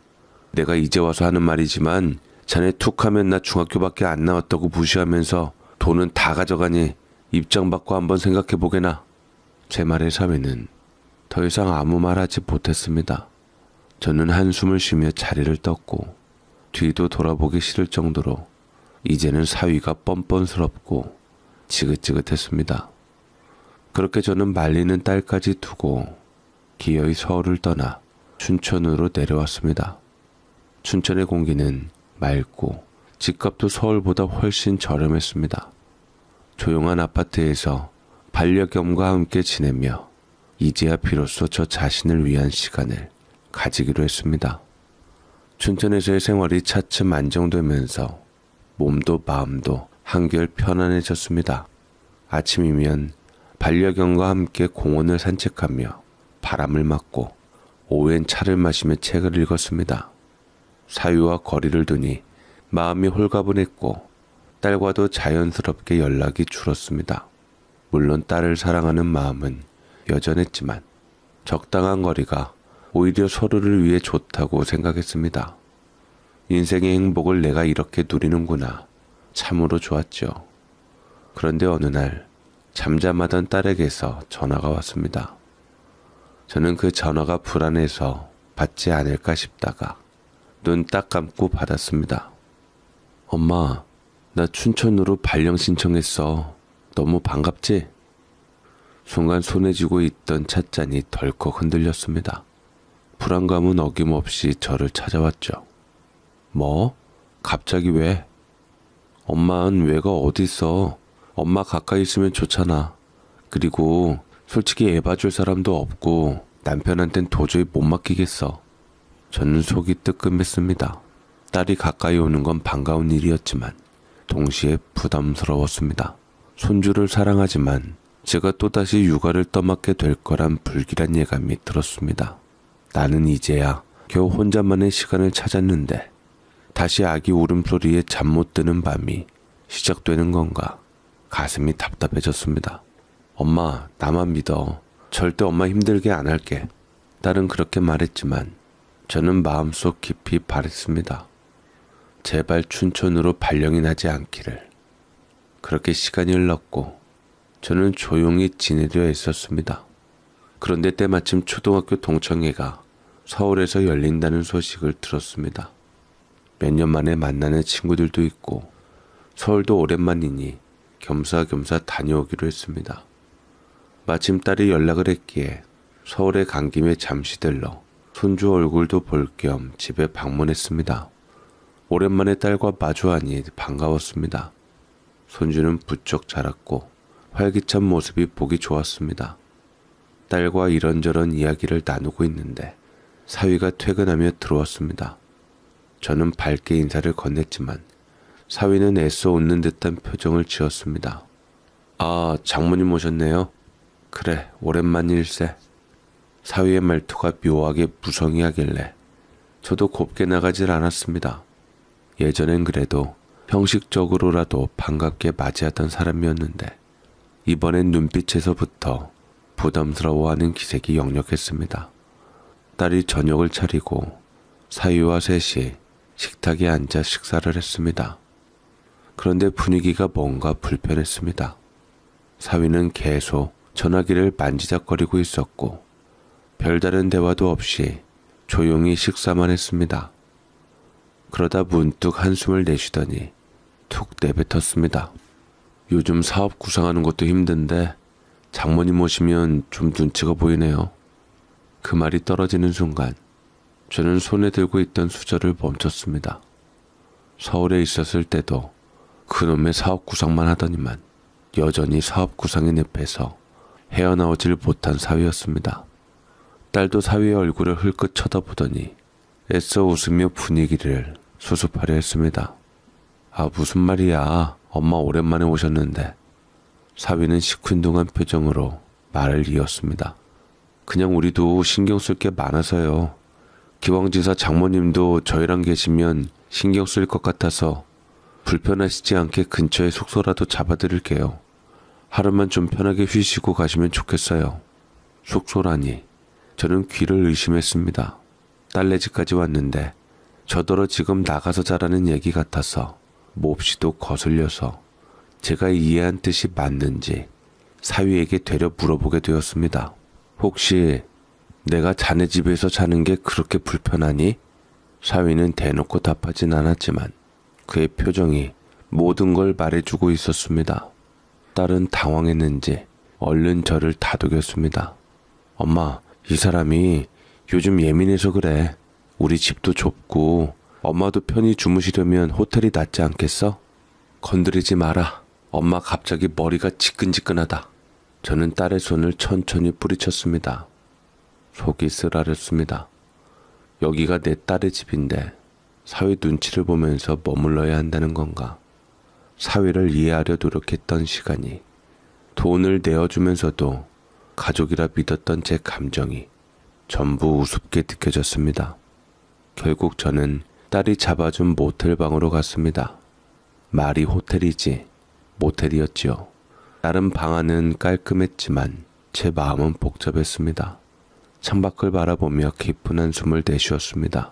Speaker 1: 내가 이제 와서 하는 말이지만 자네 툭하면 나 중학교밖에 안 나왔다고 무시하면서 돈은 다 가져가니 입장 바꿔 한번 생각해 보게나. 제 말에 사위는 더 이상 아무 말 하지 못했습니다. 저는 한숨을 쉬며 자리를 떴고 뒤도 돌아보기 싫을 정도로 이제는 사위가 뻔뻔스럽고 지긋지긋했습니다. 그렇게 저는 말리는 딸까지 두고 기어이 서울을 떠나 춘천으로 내려왔습니다. 춘천의 공기는 맑고 집값도 서울보다 훨씬 저렴했습니다. 조용한 아파트에서 반려견과 함께 지내며 이제야 비로소 저 자신을 위한 시간을 가지기로 했습니다. 춘천에서의 생활이 차츰 안정되면서 몸도 마음도 한결 편안해졌습니다. 아침이면 반려견과 함께 공원을 산책하며 바람을 맞고 오후엔 차를 마시며 책을 읽었습니다. 사위와 거리를 두니 마음이 홀가분했고 딸과도 자연스럽게 연락이 줄었습니다. 물론 딸을 사랑하는 마음은 여전했지만 적당한 거리가 오히려 서로를 위해 좋다고 생각했습니다. 인생의 행복을 내가 이렇게 누리는구나. 참으로 좋았죠. 그런데 어느 날 잠잠하던 딸에게서 전화가 왔습니다. 저는 그 전화가 불안해서 받지 않을까 싶다가 눈 딱 감고 받았습니다. 엄마, 나 춘천으로 발령 신청했어. 너무 반갑지? 순간 손에 쥐고 있던 찻잔이 덜컥 흔들렸습니다. 불안감은 어김없이 저를 찾아왔죠. 뭐? 갑자기 왜? 엄마는 왜가 어딨어? 엄마 가까이 있으면 좋잖아. 그리고 솔직히 애 봐줄 사람도 없고 남편한텐 도저히 못 맡기겠어. 저는 속이 뜨끔했습니다. 딸이 가까이 오는 건 반가운 일이었지만 동시에 부담스러웠습니다. 손주를 사랑하지만 제가 또다시 육아를 떠맡게 될 거란 불길한 예감이 들었습니다. 나는 이제야 겨우 혼자만의 시간을 찾았는데 다시 아기 울음소리에 잠 못 드는 밤이 시작되는 건가. 가슴이 답답해졌습니다. 엄마, 나만 믿어. 절대 엄마 힘들게 안 할게. 딸은 그렇게 말했지만 저는 마음속 깊이 바랬습니다. 제발 춘천으로 발령이 나지 않기를. 그렇게 시간이 흘렀고 저는 조용히 지내려 했었습니다. 그런데 때마침 초등학교 동창회가 서울에서 열린다는 소식을 들었습니다. 몇 년 만에 만나는 친구들도 있고 서울도 오랜만이니 겸사겸사 다녀오기로 했습니다. 마침 딸이 연락을 했기에 서울에 간 김에 잠시 들러 손주 얼굴도 볼 겸 집에 방문했습니다. 오랜만에 딸과 마주하니 반가웠습니다. 손주는 부쩍 자랐고 활기찬 모습이 보기 좋았습니다. 딸과 이런저런 이야기를 나누고 있는데 사위가 퇴근하며 들어왔습니다. 저는 밝게 인사를 건넸지만 사위는 애써 웃는 듯한 표정을 지었습니다. 아, 장모님 오셨네요. 그래, 오랜만일세. 사위의 말투가 묘하게 무성의하길래 저도 곱게 나가질 않았습니다. 예전엔 그래도 형식적으로라도 반갑게 맞이하던 사람이었는데 이번엔 눈빛에서부터 부담스러워하는 기색이 역력했습니다. 딸이 저녁을 차리고 사위와 셋이 식탁에 앉아 식사를 했습니다. 그런데 분위기가 뭔가 불편했습니다. 사위는 계속 전화기를 만지작거리고 있었고 별다른 대화도 없이 조용히 식사만 했습니다. 그러다 문득 한숨을 내쉬더니 툭 내뱉었습니다. 요즘 사업 구상하는 것도 힘든데 장모님 오시면 좀 눈치가 보이네요. 그 말이 떨어지는 순간 저는 손에 들고 있던 수저를 멈췄습니다. 서울에 있었을 때도 그놈의 사업 구상만 하더니만 여전히 사업 구상의 늪에서 헤어나오질 못한 사위였습니다. 딸도 사위의 얼굴을 흘끗 쳐다보더니 애써 웃으며 분위기를 수습하려 했습니다. 아, 무슨 말이야. 엄마 오랜만에 오셨는데. 사위는 시큰둥한 표정으로 말을 이었습니다. 그냥 우리도 신경 쓸 게 많아서요. 기왕지사 장모님도 저희랑 계시면 신경 쓸 것 같아서 불편하시지 않게 근처에 숙소라도 잡아드릴게요. 하루만 좀 편하게 쉬시고 가시면 좋겠어요. 숙소라니. 저는 귀를 의심했습니다. 딸네 집까지 왔는데 저더러 지금 나가서 자라는 얘기 같아서 몹시도 거슬려서 제가 이해한 뜻이 맞는지 사위에게 되려 물어보게 되었습니다. 혹시 내가 자네 집에서 자는 게 그렇게 불편하니? 사위는 대놓고 답하진 않았지만 그의 표정이 모든 걸 말해주고 있었습니다. 딸은 당황했는지 얼른 저를 다독였습니다. 엄마, 이 사람이 요즘 예민해서 그래. 우리 집도 좁고 엄마도 편히 주무시려면 호텔이 낫지 않겠어? 건드리지 마라. 엄마 갑자기 머리가 지끈지끈하다. 저는 딸의 손을 천천히 뿌리쳤습니다. 속이 쓰라렸습니다. 여기가 내 딸의 집인데 사위 눈치를 보면서 머물러야 한다는 건가? 사위를 이해하려 노력했던 시간이 돈을 내어주면서도 가족이라 믿었던 제 감정이 전부 우습게 느껴졌습니다. 결국 저는 딸이 잡아준 모텔방으로 갔습니다. 말이 호텔이지 모텔이었지요. 다른 방 안은 깔끔했지만 제 마음은 복잡했습니다. 창밖을 바라보며 깊은 한숨을 내쉬었습니다.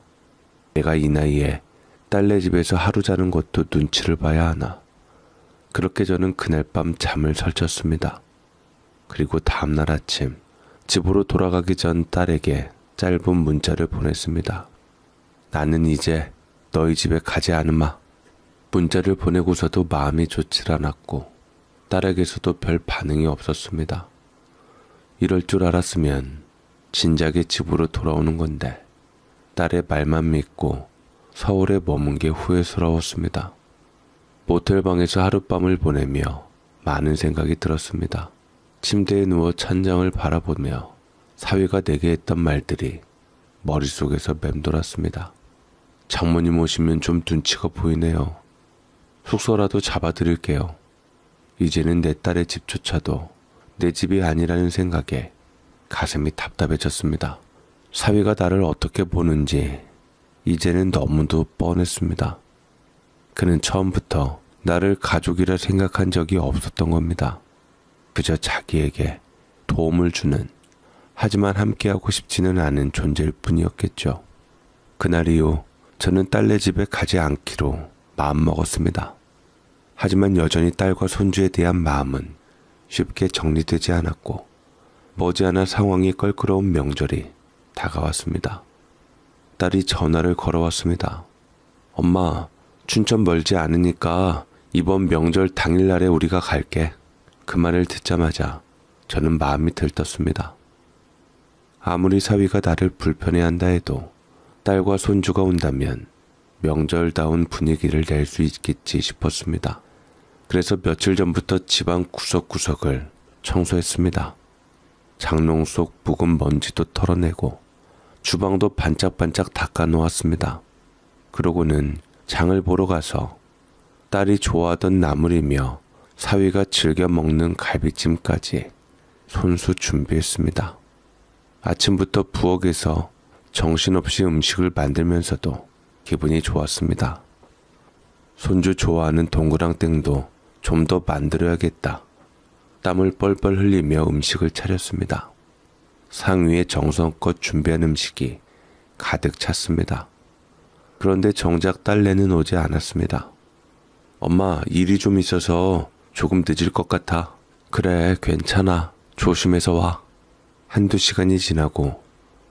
Speaker 1: 내가 이 나이에 딸네 집에서 하루 자는 것도 눈치를 봐야 하나. 그렇게 저는 그날 밤 잠을 설쳤습니다. 그리고 다음날 아침 집으로 돌아가기 전 딸에게 짧은 문자를 보냈습니다. 나는 이제 너희 집에 가지 않으마. 문자를 보내고서도 마음이 좋질 않았고 딸에게서도 별 반응이 없었습니다. 이럴 줄 알았으면 진작에 집으로 돌아오는 건데 딸의 말만 믿고 서울에 머문 게 후회스러웠습니다. 모텔방에서 하룻밤을 보내며 많은 생각이 들었습니다. 침대에 누워 찬장을 바라보며 사위가 내게 했던 말들이 머릿속에서 맴돌았습니다. 장모님 오시면 좀 눈치가 보이네요. 숙소라도 잡아드릴게요. 이제는 내 딸의 집조차도 내 집이 아니라는 생각에 가슴이 답답해졌습니다. 사위가 나를 어떻게 보는지 이제는 너무도 뻔했습니다. 그는 처음부터 나를 가족이라 생각한 적이 없었던 겁니다. 그저 자기에게 도움을 주는, 하지만 함께하고 싶지는 않은 존재일 뿐이었겠죠. 그날 이후 저는 딸네 집에 가지 않기로 마음먹었습니다. 하지만 여전히 딸과 손주에 대한 마음은 쉽게 정리되지 않았고 머지않아 상황이 껄끄러운 명절이 다가왔습니다. 딸이 전화를 걸어왔습니다. 엄마, 춘천 멀지 않으니까 이번 명절 당일날에 우리가 갈게. 그 말을 듣자마자 저는 마음이 들떴습니다. 아무리 사위가 나를 불편해한다 해도 딸과 손주가 온다면 명절다운 분위기를 낼 수 있겠지 싶었습니다. 그래서 며칠 전부터 집안 구석구석을 청소했습니다. 장롱 속 묵은 먼지도 털어내고 주방도 반짝반짝 닦아놓았습니다. 그러고는 장을 보러 가서 딸이 좋아하던 나물이며 사위가 즐겨 먹는 갈비찜까지 손수 준비했습니다. 아침부터 부엌에서 정신없이 음식을 만들면서도 기분이 좋았습니다. 손주 좋아하는 동그랑땡도 좀 더 만들어야겠다. 땀을 뻘뻘 흘리며 음식을 차렸습니다. 상위에 정성껏 준비한 음식이 가득 찼습니다. 그런데 정작 딸내는 오지 않았습니다. 엄마, 일이 좀 있어서 조금 늦을 것 같아. 그래, 괜찮아. 조심해서 와. 한두 시간이 지나고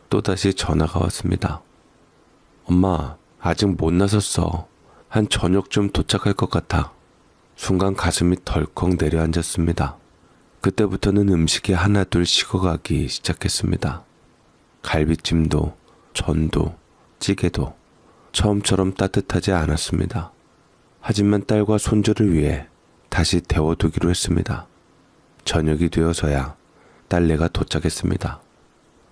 Speaker 1: 또다시 전화가 왔습니다. 엄마, 아직 못 나섰어. 한 저녁쯤 도착할 것 같아. 순간 가슴이 덜컥 내려앉았습니다. 그때부터는 음식이 하나둘 식어가기 시작했습니다. 갈비찜도, 전도, 찌개도 처음처럼 따뜻하지 않았습니다. 하지만 딸과 손주를 위해 다시 데워두기로 했습니다. 저녁이 되어서야 딸내가 도착했습니다.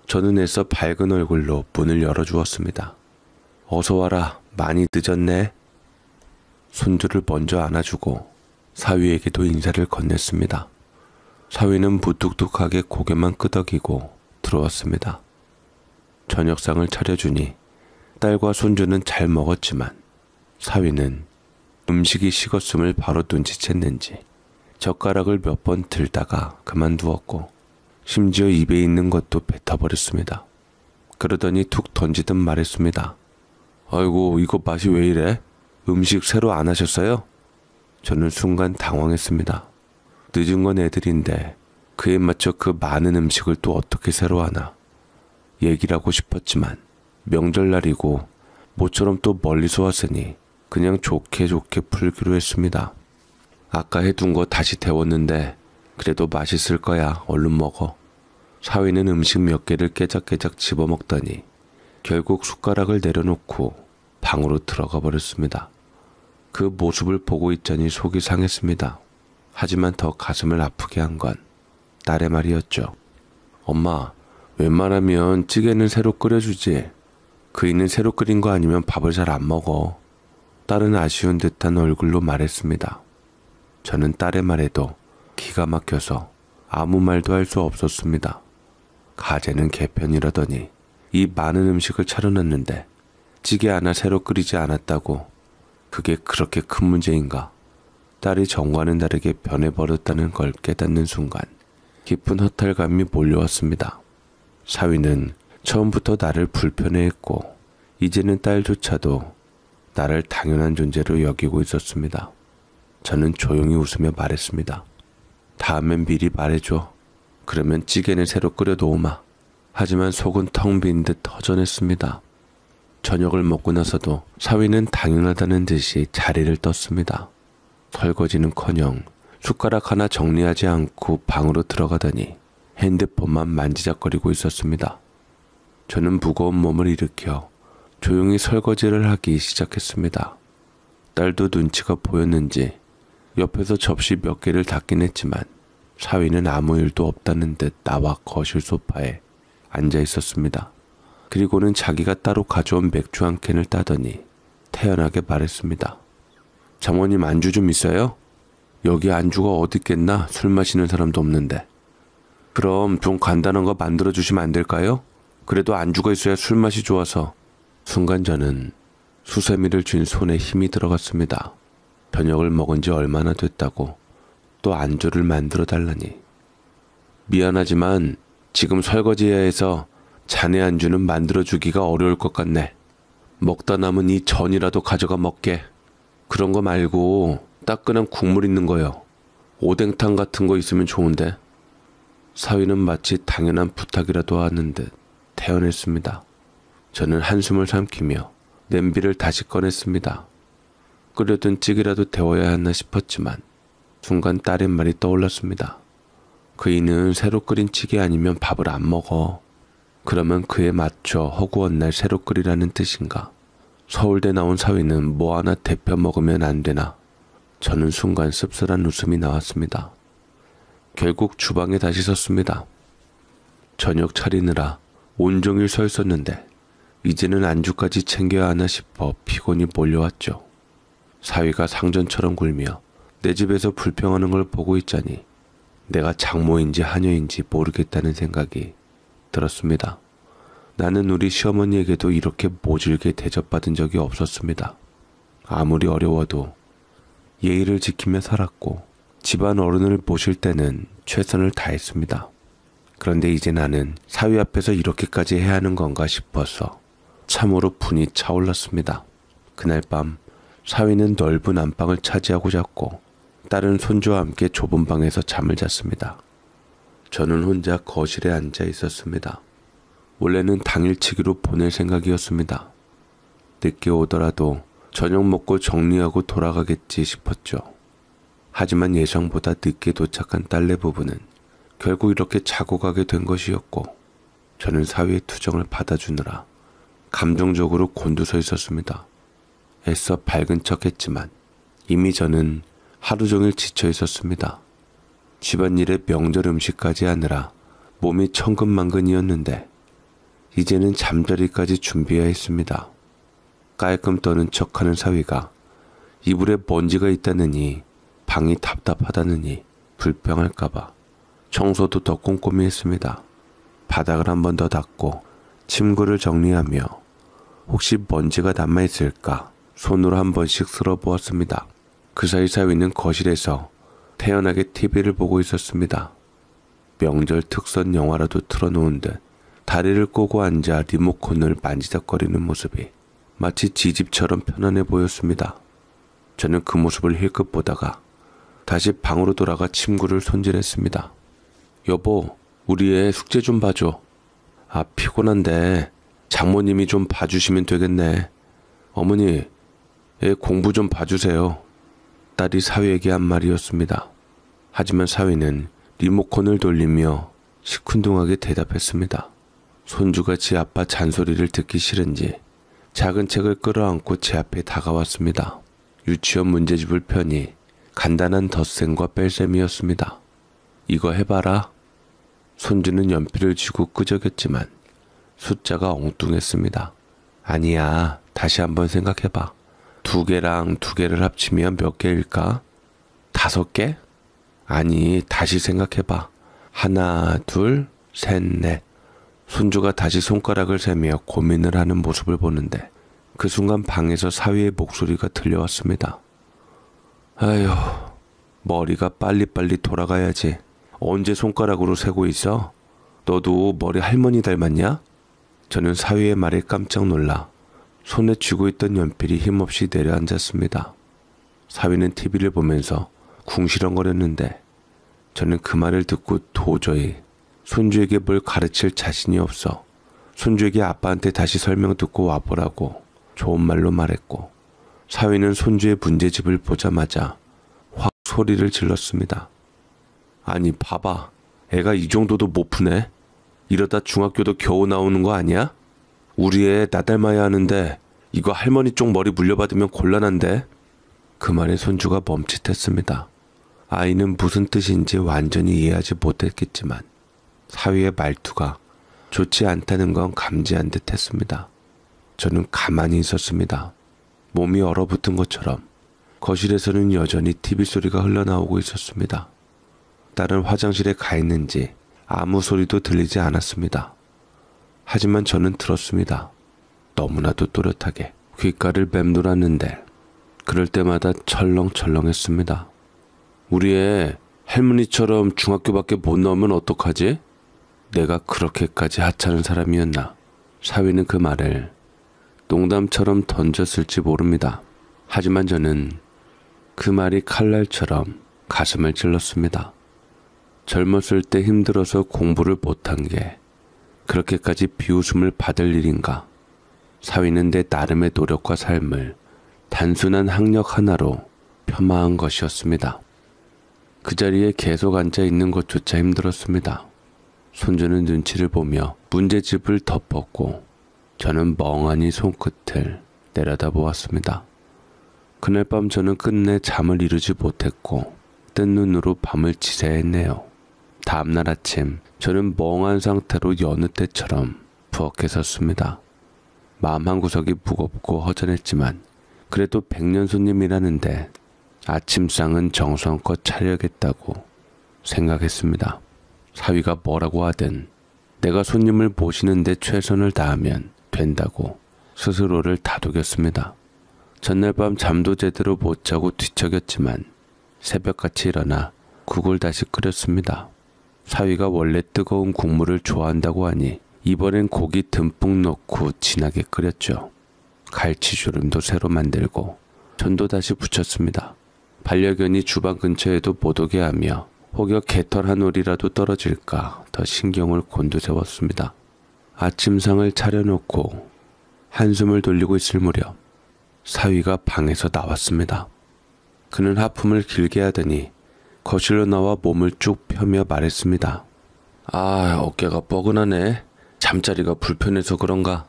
Speaker 1: 저는 애써 밝은 얼굴로 문을 열어주었습니다. 어서 와라, 많이 늦었네. 손주를 먼저 안아주고 사위에게도 인사를 건넸습니다. 사위는 무뚝뚝하게 고개만 끄덕이고 들어왔습니다. 저녁상을 차려주니 딸과 손주는 잘 먹었지만 사위는 음식이 식었음을 바로 눈치챘는지 젓가락을 몇 번 들다가 그만두었고 심지어 입에 있는 것도 뱉어버렸습니다. 그러더니 툭 던지듯 말했습니다. 아이고, 이거 맛이 왜 이래? 음식 새로 안 하셨어요? 저는 순간 당황했습니다. 늦은 건 애들인데 그에 맞춰 그 많은 음식을 또 어떻게 새로 하나. 얘기를 하고 싶었지만 명절날이고 모처럼 또 멀리서 왔으니 그냥 좋게 풀기로 했습니다. 아까 해둔 거 다시 데웠는데 그래도 맛있을 거야. 얼른 먹어. 사위는 음식 몇 개를 깨작깨작 집어먹더니 결국 숟가락을 내려놓고 방으로 들어가 버렸습니다. 그 모습을 보고 있자니 속이 상했습니다. 하지만 더 가슴을 아프게 한 건 딸의 말이었죠. 엄마, 웬만하면 찌개는 새로 끓여주지. 그이는 새로 끓인 거 아니면 밥을 잘 안 먹어. 딸은 아쉬운 듯한 얼굴로 말했습니다. 저는 딸의 말에도 기가 막혀서 아무 말도 할 수 없었습니다. 가재는 개편이라더니 이 많은 음식을 차려놨는데 찌개 하나 새로 끓이지 않았다고 그게 그렇게 큰 문제인가. 딸이 전과는 다르게 변해버렸다는 걸 깨닫는 순간 깊은 허탈감이 몰려왔습니다. 사위는 처음부터 나를 불편해했고 이제는 딸조차도 나를 당연한 존재로 여기고 있었습니다. 저는 조용히 웃으며 말했습니다. 다음엔 미리 말해줘. 그러면 찌개는 새로 끓여 놓으마. 하지만 속은 텅 빈 듯 허전했습니다. 저녁을 먹고 나서도 사위는 당연하다는 듯이 자리를 떴습니다. 설거지는커녕 숟가락 하나 정리하지 않고 방으로 들어가더니 핸드폰만 만지작거리고 있었습니다. 저는 무거운 몸을 일으켜 조용히 설거지를 하기 시작했습니다. 딸도 눈치가 보였는지 옆에서 접시 몇 개를 닦긴 했지만 사위는 아무 일도 없다는 듯 나와 거실 소파에 앉아 있었습니다. 그리고는 자기가 따로 가져온 맥주 한 캔을 따더니 태연하게 말했습니다. 장모님 안주 좀 있어요? 여기 안주가 어디 있겠나? 술 마시는 사람도 없는데. 그럼 좀 간단한 거 만들어 주시면 안 될까요? 그래도 안주가 있어야 술 맛이 좋아서. 순간 저는 수세미를 쥔 손에 힘이 들어갔습니다. 저녁을 먹은 지 얼마나 됐다고 또 안주를 만들어 달라니. 미안하지만 지금 설거지해야 해서 자네 안주는 만들어주기가 어려울 것 같네. 먹다 남은 이 전이라도 가져가 먹게. 그런 거 말고 따끈한 국물 있는 거요. 오뎅탕 같은 거 있으면 좋은데. 사위는 마치 당연한 부탁이라도 하는 듯 태연했습니다. 저는 한숨을 삼키며 냄비를 다시 꺼냈습니다. 끓여둔 찌개라도 데워야 하나 싶었지만 순간 딸의 말이 떠올랐습니다. 그이는 새로 끓인 찌개 아니면 밥을 안 먹어. 그러면 그에 맞춰 허구한 날 새로 끓이라는 뜻인가? 서울대 나온 사위는 뭐 하나 데펴 먹으면 안 되나? 저는 순간 씁쓸한 웃음이 나왔습니다. 결국 주방에 다시 섰습니다. 저녁 차리느라 온종일 서 있었는데 이제는 안주까지 챙겨야 하나 싶어 피곤이 몰려왔죠. 사위가 상전처럼 굴며 내 집에서 불평하는 걸 보고 있자니 내가 장모인지 하녀인지 모르겠다는 생각이 들었습니다. 나는 우리 시어머니에게도 이렇게 모질게 대접받은 적이 없었습니다. 아무리 어려워도 예의를 지키며 살았고 집안 어른을 모실 때는 최선을 다했습니다. 그런데 이제 나는 사위 앞에서 이렇게까지 해야 하는 건가 싶어서 참으로 분이 차올랐습니다. 그날 밤 사위는 넓은 안방을 차지하고 잤고 딸은 손주와 함께 좁은 방에서 잠을 잤습니다. 저는 혼자 거실에 앉아 있었습니다. 원래는 당일치기로 보낼 생각이었습니다. 늦게 오더라도 저녁 먹고 정리하고 돌아가겠지 싶었죠. 하지만 예상보다 늦게 도착한 딸네 부부는 결국 이렇게 자고 가게 된 것이었고 저는 사위의 투정을 받아주느라 감정적으로 곤두서 있었습니다. 애써 밝은 척했지만 이미 저는 하루 종일 지쳐 있었습니다. 집안일에 명절 음식까지 하느라 몸이 천근만근이었는데 이제는 잠자리까지 준비해야 했습니다. 깔끔 떠는 척하는 사위가 이불에 먼지가 있다느니 방이 답답하다느니 불평할까봐 청소도 더 꼼꼼히 했습니다. 바닥을 한 번 더 닦고 침구를 정리하며 혹시 먼지가 남아있을까 손으로 한 번씩 쓸어보았습니다. 그 사이 사위는 거실에서 태연하게 TV를 보고 있었습니다. 명절 특선 영화라도 틀어놓은 듯 다리를 꼬고 앉아 리모컨을 만지작거리는 모습이 마치 지 집처럼 편안해 보였습니다. 저는 그 모습을 힐끗 보다가 다시 방으로 돌아가 침구를 손질했습니다. 여보, 우리 애 숙제 좀 봐줘. 아, 피곤한데 장모님이 좀 봐주시면 되겠네. 어머니, 애 공부 좀 봐주세요. 딸이 사위에게 한 말이었습니다. 하지만 사위는 리모컨을 돌리며 시큰둥하게 대답했습니다. 손주가 지 아빠 잔소리를 듣기 싫은지 작은 책을 끌어안고 제 앞에 다가왔습니다. 유치원 문제집을 펴니 간단한 덧셈과 뺄셈이었습니다. 이거 해봐라. 손주는 연필을 쥐고 끄적였지만 숫자가 엉뚱했습니다. 아니야, 다시 한번 생각해봐. 2개랑 2개를 합치면 몇 개일까? 5개? 아니, 다시 생각해봐. 1, 2, 3, 4. 손주가 다시 손가락을 세며 고민을 하는 모습을 보는데 그 순간 방에서 사위의 목소리가 들려왔습니다. 아휴, 머리가 빨리빨리 돌아가야지. 언제 손가락으로 세고 있어? 너도 머리 할머니 닮았냐? 저는 사위의 말에 깜짝 놀라 손에 쥐고 있던 연필이 힘없이 내려앉았습니다. 사위는 TV를 보면서 궁시렁거렸는데 저는 그 말을 듣고 도저히 손주에게 뭘 가르칠 자신이 없어 손주에게 아빠한테 다시 설명 듣고 와보라고 좋은 말로 말했고, 사위는 손주의 문제집을 보자마자 확 소리를 질렀습니다. 아니 봐봐, 애가 이 정도도 못 푸네? 이러다 중학교도 겨우 나오는 거 아니야? 우리 애 나 닮아야 하는데 이거 할머니 쪽 머리 물려받으면 곤란한데? 그 말에 손주가 멈칫했습니다. 아이는 무슨 뜻인지 완전히 이해하지 못했겠지만 사위의 말투가 좋지 않다는 건 감지한 듯 했습니다. 저는 가만히 있었습니다. 몸이 얼어붙은 것처럼 거실에서는 여전히 TV 소리가 흘러나오고 있었습니다. 딸은 화장실에 가 있는지 아무 소리도 들리지 않았습니다. 하지만 저는 들었습니다. 너무나도 또렷하게 귓가를 맴돌았는데 그럴 때마다 철렁철렁했습니다. 우리 애 할머니처럼 중학교밖에 못 나오면 어떡하지? 내가 그렇게까지 하찮은 사람이었나? 사위는 그 말을 농담처럼 던졌을지 모릅니다. 하지만 저는 그 말이 칼날처럼 가슴을 찔렀습니다. 젊었을 때 힘들어서 공부를 못한 게 그렇게까지 비웃음을 받을 일인가? 사위는 내 나름의 노력과 삶을 단순한 학력 하나로 폄하한 것이었습니다. 그 자리에 계속 앉아 있는 것조차 힘들었습니다. 손주는 눈치를 보며 문제집을 덮었고 저는 멍하니 손끝을 내려다보았습니다. 그날 밤 저는 끝내 잠을 이루지 못했고 뜬 눈으로 밤을 지새했네요. 다음날 아침 저는 멍한 상태로 여느 때처럼 부엌에 섰습니다. 마음 한구석이 무겁고 허전했지만 그래도 백년 손님이라는데 아침상은 정성껏 차려야겠다고 생각했습니다. 사위가 뭐라고 하든 내가 손님을 모시는데 최선을 다하면 된다고 스스로를 다독였습니다. 전날 밤 잠도 제대로 못 자고 뒤척였지만 새벽같이 일어나 국을 다시 끓였습니다. 사위가 원래 뜨거운 국물을 좋아한다고 하니 이번엔 고기 듬뿍 넣고 진하게 끓였죠. 갈치조림도 새로 만들고 전도 다시 부쳤습니다. 반려견이 주방 근처에도 못 오게 하며 혹여 개털 한 올이라도 떨어질까 더 신경을 곤두세웠습니다. 아침상을 차려놓고 한숨을 돌리고 있을 무렵 사위가 방에서 나왔습니다. 그는 하품을 길게 하더니 거실로 나와 몸을 쭉 펴며 말했습니다. 아, 어깨가 뻐근하네. 잠자리가 불편해서 그런가?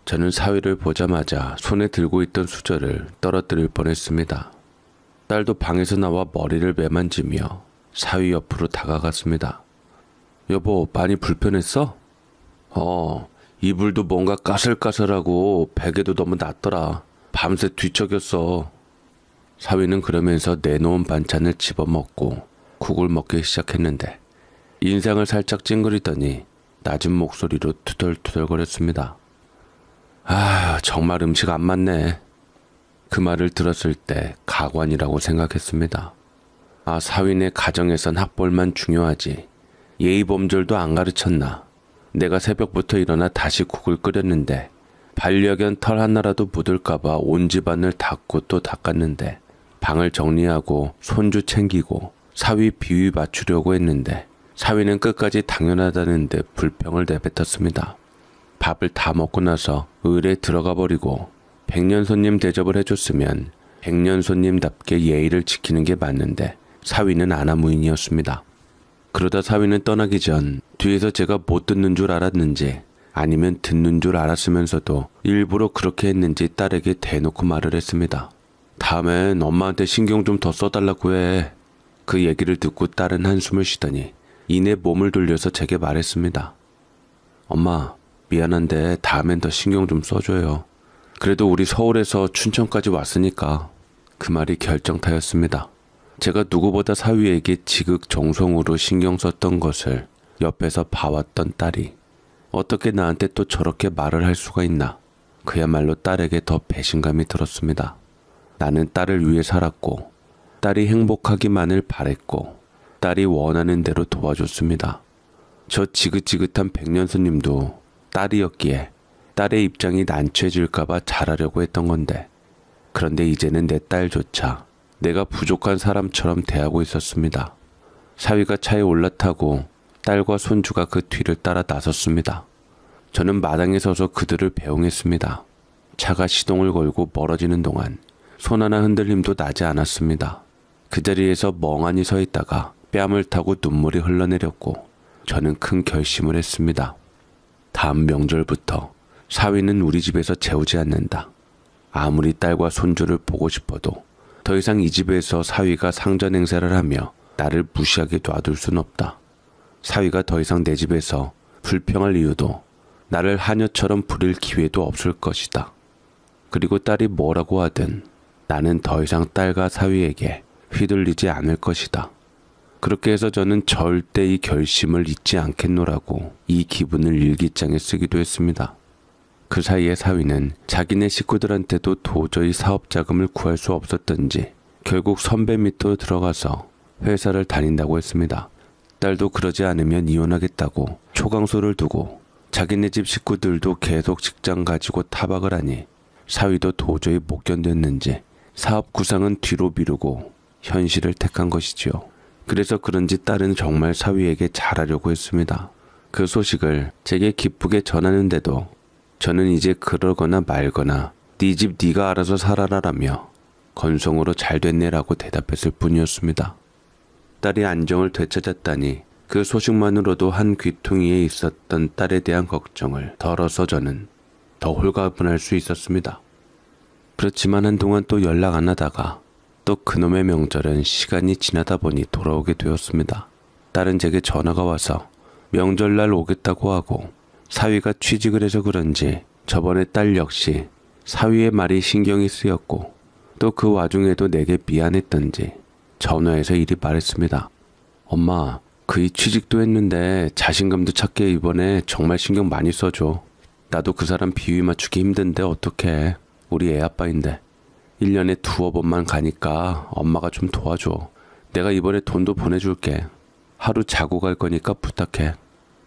Speaker 1: 저는 사위를 보자마자 손에 들고 있던 수저를 떨어뜨릴 뻔했습니다. 딸도 방에서 나와 머리를 매만지며 사위 옆으로 다가갔습니다. 여보, 많이 불편했어? 이불도 뭔가 까슬까슬하고 베개도 너무 낮더라. 밤새 뒤척였어. 사위는 그러면서 내놓은 반찬을 집어먹고 국을 먹기 시작했는데 인상을 살짝 찡그리더니 낮은 목소리로 투덜투덜거렸습니다. 아, 정말 음식 안 맞네. 그 말을 들었을 때 가관이라고 생각했습니다. 아, 사위네 가정에선 학벌만 중요하지 예의범절도 안 가르쳤나. 내가 새벽부터 일어나 다시 국을 끓였는데 반려견 털 하나라도 묻을까봐 온 집안을 닦고 또 닦았는데 방을 정리하고 손주 챙기고 사위 비위 맞추려고 했는데 사위는 끝까지 당연하다는 듯 불평을 내뱉었습니다. 밥을 다 먹고 나서 을에 들어가 버리고 백년 손님 대접을 해줬으면 백년 손님답게 예의를 지키는 게 맞는데 사위는 아나무인이었습니다. 그러다 사위는 떠나기 전 뒤에서 제가 못 듣는 줄 알았는지 아니면 듣는 줄 알았으면서도 일부러 그렇게 했는지 딸에게 대놓고 말을 했습니다. 다음엔 엄마한테 신경 좀 더 써달라고 해. 그 얘기를 듣고 딸은 한숨을 쉬더니 이내 몸을 돌려서 제게 말했습니다. 엄마, 미안한데 다음엔 더 신경 좀 써줘요. 그래도 우리 서울에서 춘천까지 왔으니까. 그 말이 결정타였습니다. 제가 누구보다 사위에게 지극정성으로 신경 썼던 것을 옆에서 봐왔던 딸이 어떻게 나한테 또 저렇게 말을 할 수가 있나. 그야말로 딸에게 더 배신감이 들었습니다. 나는 딸을 위해 살았고 딸이 행복하기만을 바랬고 딸이 원하는 대로 도와줬습니다. 저 지긋지긋한 백년스님도 딸이었기에 딸의 입장이 난처해질까봐 잘하려고 했던 건데 그런데 이제는 내 딸조차 내가 부족한 사람처럼 대하고 있었습니다. 사위가 차에 올라타고 딸과 손주가 그 뒤를 따라 나섰습니다. 저는 마당에 서서 그들을 배웅했습니다. 차가 시동을 걸고 멀어지는 동안 손 하나 흔들 힘도 나지 않았습니다. 그 자리에서 멍하니 서 있다가 뺨을 타고 눈물이 흘러내렸고 저는 큰 결심을 했습니다. 다음 명절부터 사위는 우리 집에서 재우지 않는다. 아무리 딸과 손주를 보고 싶어도 더 이상 이 집에서 사위가 상전 행세를 하며 나를 무시하게 놔둘 순 없다. 사위가 더 이상 내 집에서 불평할 이유도 나를 하녀처럼 부릴 기회도 없을 것이다. 그리고 딸이 뭐라고 하든 나는 더 이상 딸과 사위에게 휘둘리지 않을 것이다. 그렇게 해서 저는 절대 이 결심을 잊지 않겠노라고 이 기분을 일기장에 쓰기도 했습니다. 그 사이에 사위는 자기네 식구들한테도 도저히 사업 자금을 구할 수 없었던지 결국 선배 밑으로 들어가서 회사를 다닌다고 했습니다. 딸도 그러지 않으면 이혼하겠다고 초강소를 두고 자기네 집 식구들도 계속 직장 가지고 타박을 하니 사위도 도저히 못 견뎠는지 사업 구상은 뒤로 미루고 현실을 택한 것이지요. 그래서 그런지 딸은 정말 사위에게 잘하려고 했습니다. 그 소식을 제게 기쁘게 전하는데도 저는 이제 그러거나 말거나 네 집 네가 알아서 살아라라며 건성으로 잘됐네라고 대답했을 뿐이었습니다. 딸이 안정을 되찾았다니 그 소식만으로도 한 귀퉁이에 있었던 딸에 대한 걱정을 덜어서 저는 더 홀가분할 수 있었습니다. 그렇지만 한동안 또 연락 안 하다가 또 그놈의 명절은 시간이 지나다 보니 돌아오게 되었습니다. 딸은 제게 전화가 와서 명절날 오겠다고 하고 사위가 취직을 해서 그런지 저번에 딸 역시 사위의 말이 신경이 쓰였고 또 그 와중에도 내게 미안했던지 전화해서 이리 말했습니다. 엄마, 그이 취직도 했는데 자신감도 찾게 이번에 정말 신경 많이 써줘. 나도 그 사람 비위 맞추기 힘든데 어떡해. 우리 애 아빠인데 1년에 두어 번만 가니까 엄마가 좀 도와줘. 내가 이번에 돈도 보내줄게. 하루 자고 갈 거니까 부탁해.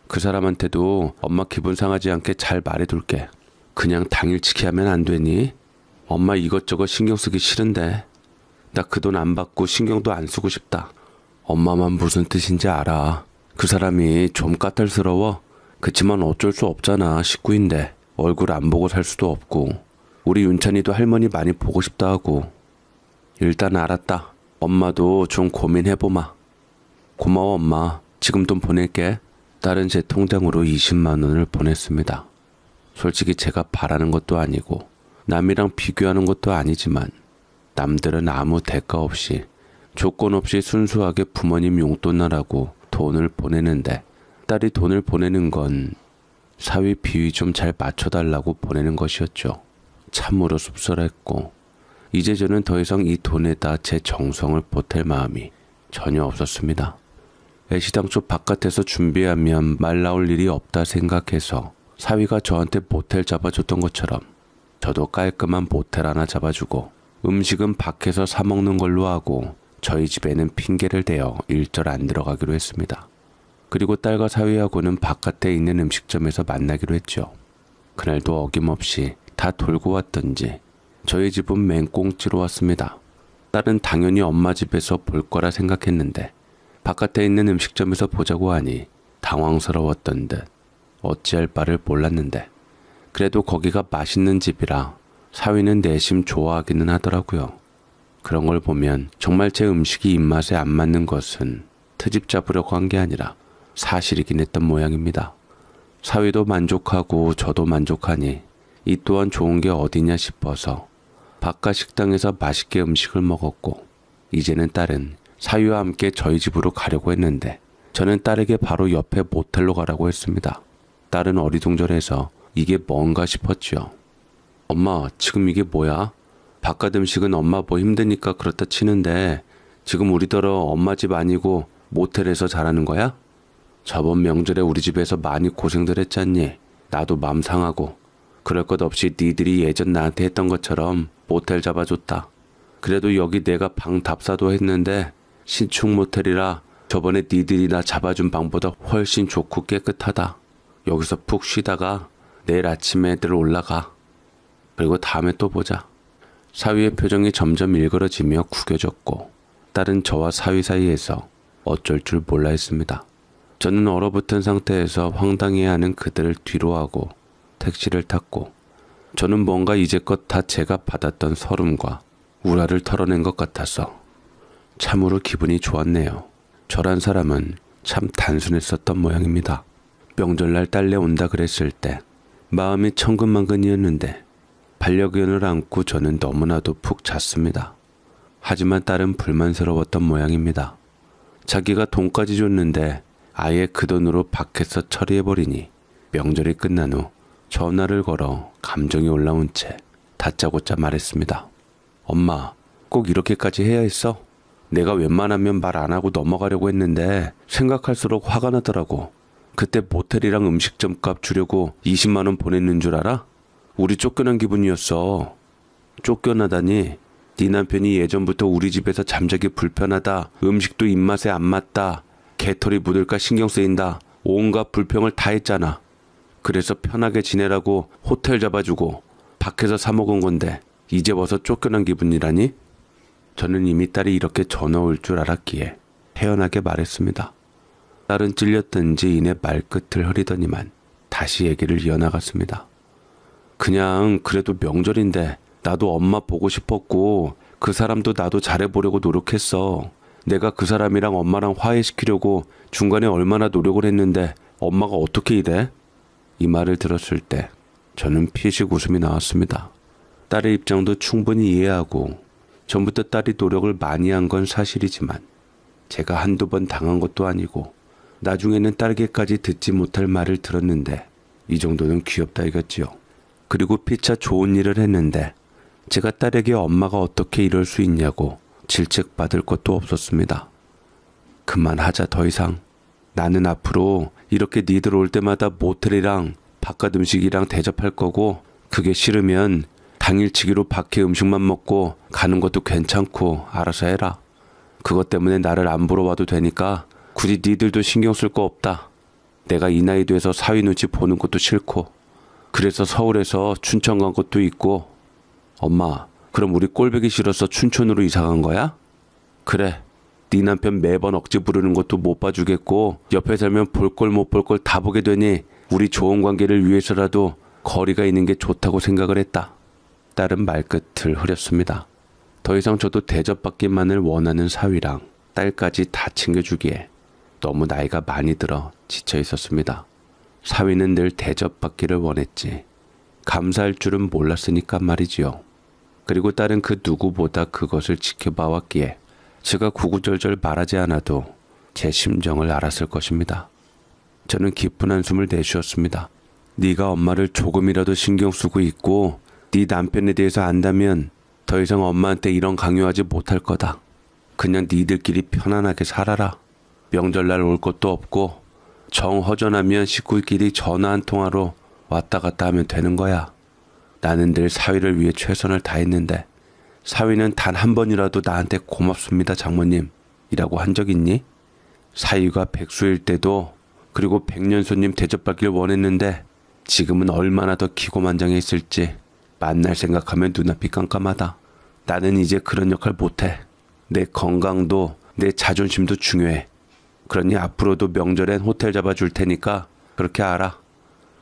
Speaker 1: 그 사람한테도 엄마 기분 상하지 않게 잘 말해둘게. 그냥 당일치기 하면 안 되니? 엄마 이것저것 신경 쓰기 싫은데. 나 그 돈 안 받고 신경도 안 쓰고 싶다. 엄마만 무슨 뜻인지 알아. 그 사람이 좀 까탈스러워. 그치만 어쩔 수 없잖아. 식구인데 얼굴 안 보고 살 수도 없고. 우리 윤찬이도 할머니 많이 보고 싶다 하고. 일단 알았다. 엄마도 좀 고민해보마. 고마워 엄마. 지금 돈 보낼게. 딸은 제 통장으로 20만 원을 보냈습니다. 솔직히 제가 바라는 것도 아니고 남이랑 비교하는 것도 아니지만 남들은 아무 대가 없이 조건 없이 순수하게 부모님 용돈 나라고 돈을 보내는데 딸이 돈을 보내는 건 사위 비위 좀 잘 맞춰달라고 보내는 것이었죠. 참으로 씁쓸했고 이제 저는 더 이상 이 돈에다 제 정성을 보탤 마음이 전혀 없었습니다. 애시당초 바깥에서 준비하면 말 나올 일이 없다 생각해서 사위가 저한테 모텔 잡아줬던 것처럼 저도 깔끔한 모텔 하나 잡아주고 음식은 밖에서 사 먹는 걸로 하고 저희 집에는 핑계를 대어 일절 안 들어가기로 했습니다. 그리고 딸과 사위하고는 바깥에 있는 음식점에서 만나기로 했죠. 그날도 어김없이 다 돌고 왔던지 저희 집은 맹꽁찌로 왔습니다. 딸은 당연히 엄마 집에서 볼 거라 생각했는데 바깥에 있는 음식점에서 보자고 하니 당황스러웠던 듯 어찌할 바를 몰랐는데 그래도 거기가 맛있는 집이라 사위는 내심 좋아하기는 하더라고요. 그런 걸 보면 정말 제 음식이 입맛에 안 맞는 것은 트집 잡으려고 한 게 아니라 사실이긴 했던 모양입니다. 사위도 만족하고 저도 만족하니 이 또한 좋은 게 어디냐 싶어서 바깥 식당에서 맛있게 음식을 먹었고 이제는 딸은 사위와 함께 저희 집으로 가려고 했는데 저는 딸에게 바로 옆에 모텔로 가라고 했습니다. 딸은 어리둥절해서 이게 뭔가 싶었지요. 엄마, 지금 이게 뭐야? 바깥 음식은 엄마 뭐 힘드니까 그렇다 치는데 지금 우리더러 엄마 집 아니고 모텔에서 자라는 거야? 저번 명절에 우리 집에서 많이 고생들 했잖니. 나도 맘 상하고 그럴 것 없이 니들이 예전 나한테 했던 것처럼 모텔 잡아줬다. 그래도 여기 내가 방 답사도 했는데 신축 모텔이라 저번에 니들이 나 잡아준 방보다 훨씬 좋고 깨끗하다. 여기서 푹 쉬다가 내일 아침에 애들 올라가. 그리고 다음에 또 보자. 사위의 표정이 점점 일그러지며 구겨졌고 딸은 저와 사위 사이에서 어쩔 줄 몰라 했습니다. 저는 얼어붙은 상태에서 황당해하는 그들을 뒤로하고 택시를 탔고 저는 뭔가 이제껏 다 제가 받았던 서름과 우라를 털어낸 것 같아서 참으로 기분이 좋았네요. 저란 사람은 참 단순했었던 모양입니다. 명절날 딸내 온다 그랬을 때 마음이 천근만근이었는데 반려견을 안고 저는 너무나도 푹 잤습니다. 하지만 딸은 불만스러웠던 모양입니다. 자기가 돈까지 줬는데 아예 그 돈으로 밖에서 처리해버리니 명절이 끝난 후 전화를 걸어 감정이 올라온 채 다짜고짜 말했습니다. 엄마, 꼭 이렇게까지 해야 했어? 내가 웬만하면 말 안 하고 넘어가려고 했는데 생각할수록 화가 나더라고. 그때 모텔이랑 음식점 값 주려고 20만 원 보냈는 줄 알아? 우리 쫓겨난 기분이었어. 쫓겨나다니? 네 남편이 예전부터 우리 집에서 잠자기 불편하다. 음식도 입맛에 안 맞다. 개털이 묻을까 신경 쓰인다. 온갖 불평을 다 했잖아. 그래서 편하게 지내라고 호텔 잡아주고 밖에서 사 먹은 건데 이제 와서 쫓겨난 기분이라니? 저는 이미 딸이 이렇게 전화 올 줄 알았기에 태연하게 말했습니다. 딸은 찔렸던지 이내 말끝을 흐리더니만 다시 얘기를 이어나갔습니다. 그냥 그래도 명절인데 나도 엄마 보고 싶었고 그 사람도 나도 잘해보려고 노력했어. 내가 그 사람이랑 엄마랑 화해시키려고 중간에 얼마나 노력을 했는데 엄마가 어떻게 이래? 이 말을 들었을 때 저는 피식 웃음이 나왔습니다. 딸의 입장도 충분히 이해하고 전부터 딸이 노력을 많이 한 건 사실이지만 제가 한두 번 당한 것도 아니고 나중에는 딸에게까지 듣지 못할 말을 들었는데 이 정도는 귀엽다 이겼지요. 그리고 피차 좋은 일을 했는데 제가 딸에게 엄마가 어떻게 이럴 수 있냐고 질책받을 것도 없었습니다. 그만하자 더 이상. 나는 앞으로 이렇게 니들 올 때마다 모텔이랑 바깥 음식이랑 대접할 거고 그게 싫으면 당일치기로 밖에 음식만 먹고 가는 것도 괜찮고 알아서 해라. 그것 때문에 나를 안 보러 와도 되니까 굳이 니들도 신경 쓸 거 없다. 내가 이 나이 돼서 사위 눈치 보는 것도 싫고 그래서 서울에서 춘천 간 것도 있고. 엄마, 그럼 우리 꼴보기 싫어서 춘천으로 이사 간 거야? 그래. 네 남편 매번 억지 부르는 것도 못 봐주겠고 옆에 살면 볼 걸 못 볼 걸 다 보게 되니 우리 좋은 관계를 위해서라도 거리가 있는 게 좋다고 생각을 했다. 딸은 말끝을 흐렸습니다. 더 이상 저도 대접받기만을 원하는 사위랑 딸까지 다 챙겨주기에 너무 나이가 많이 들어 지쳐 있었습니다. 사위는 늘 대접받기를 원했지 감사할 줄은 몰랐으니까 말이지요. 그리고 딸은 그 누구보다 그것을 지켜봐왔기에 제가 구구절절 말하지 않아도 제 심정을 알았을 것입니다. 저는 깊은 한숨을 내쉬었습니다. 네가 엄마를 조금이라도 신경 쓰고 있고 네 남편에 대해서 안다면 더 이상 엄마한테 이런 강요하지 못할 거다. 그냥 니들끼리 편안하게 살아라. 명절날 올 것도 없고 정 허전하면 식구끼리 전화 한 통화로 왔다 갔다 하면 되는 거야. 나는 늘 사위를 위해 최선을 다했는데 사위는 단 한 번이라도 나한테 고맙습니다 장모님 이라고 한 적 있니? 사위가 백수일 때도 그리고 백년손님 대접받길 원했는데 지금은 얼마나 더 기고만장해 있을지 만날 생각하면 눈앞이 깜깜하다. 나는 이제 그런 역할 못해. 내 건강도 내 자존심도 중요해. 그러니 앞으로도 명절엔 호텔 잡아줄 테니까 그렇게 알아.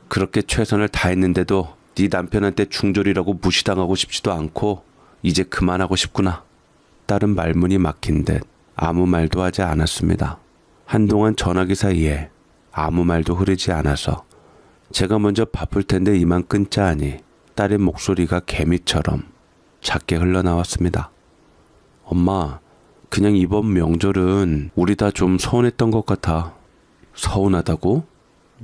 Speaker 1: 그렇게 최선을 다했는데도 네 남편한테 중졸이라고 무시당하고 싶지도 않고 이제 그만하고 싶구나. 딸은 말문이 막힌 듯 아무 말도 하지 않았습니다. 한동안 전화기 사이에 아무 말도 흐르지 않아서 제가 먼저 바쁠 텐데 이만 끊자 하니 딸의 목소리가 개미처럼 작게 흘러나왔습니다. 엄마, 그냥 이번 명절은 우리 다 좀 서운했던 것 같아. 서운하다고?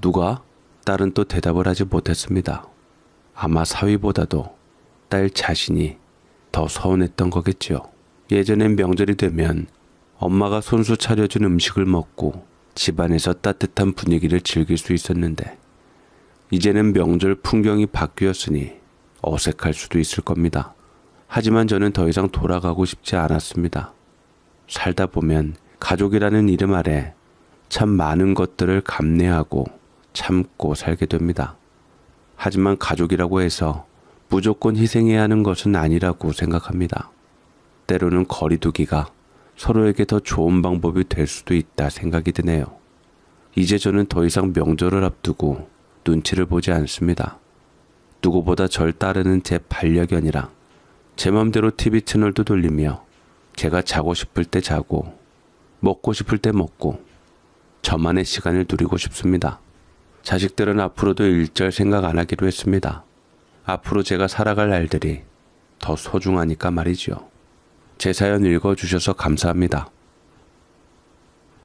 Speaker 1: 누가? 딸은 또 대답을 하지 못했습니다. 아마 사위보다도 딸 자신이 더 서운했던 거겠지요. 예전엔 명절이 되면 엄마가 손수 차려준 음식을 먹고 집안에서 따뜻한 분위기를 즐길 수 있었는데 이제는 명절 풍경이 바뀌었으니 어색할 수도 있을 겁니다. 하지만 저는 더 이상 돌아가고 싶지 않았습니다. 살다 보면 가족이라는 이름 아래 참 많은 것들을 감내하고 참고 살게 됩니다. 하지만 가족이라고 해서 무조건 희생해야 하는 것은 아니라고 생각합니다. 때로는 거리두기가 서로에게 더 좋은 방법이 될 수도 있다 생각이 드네요. 이제 저는 더 이상 명절을 앞두고 눈치를 보지 않습니다. 누구보다 절 따르는 제 반려견이랑 제 맘대로 TV 채널도 돌리며 제가 자고 싶을 때 자고 먹고 싶을 때 먹고 저만의 시간을 누리고 싶습니다. 자식들은 앞으로도 일절 생각 안 하기로 했습니다. 앞으로 제가 살아갈 날들이 더 소중하니까 말이지요. 제 사연 읽어주셔서 감사합니다.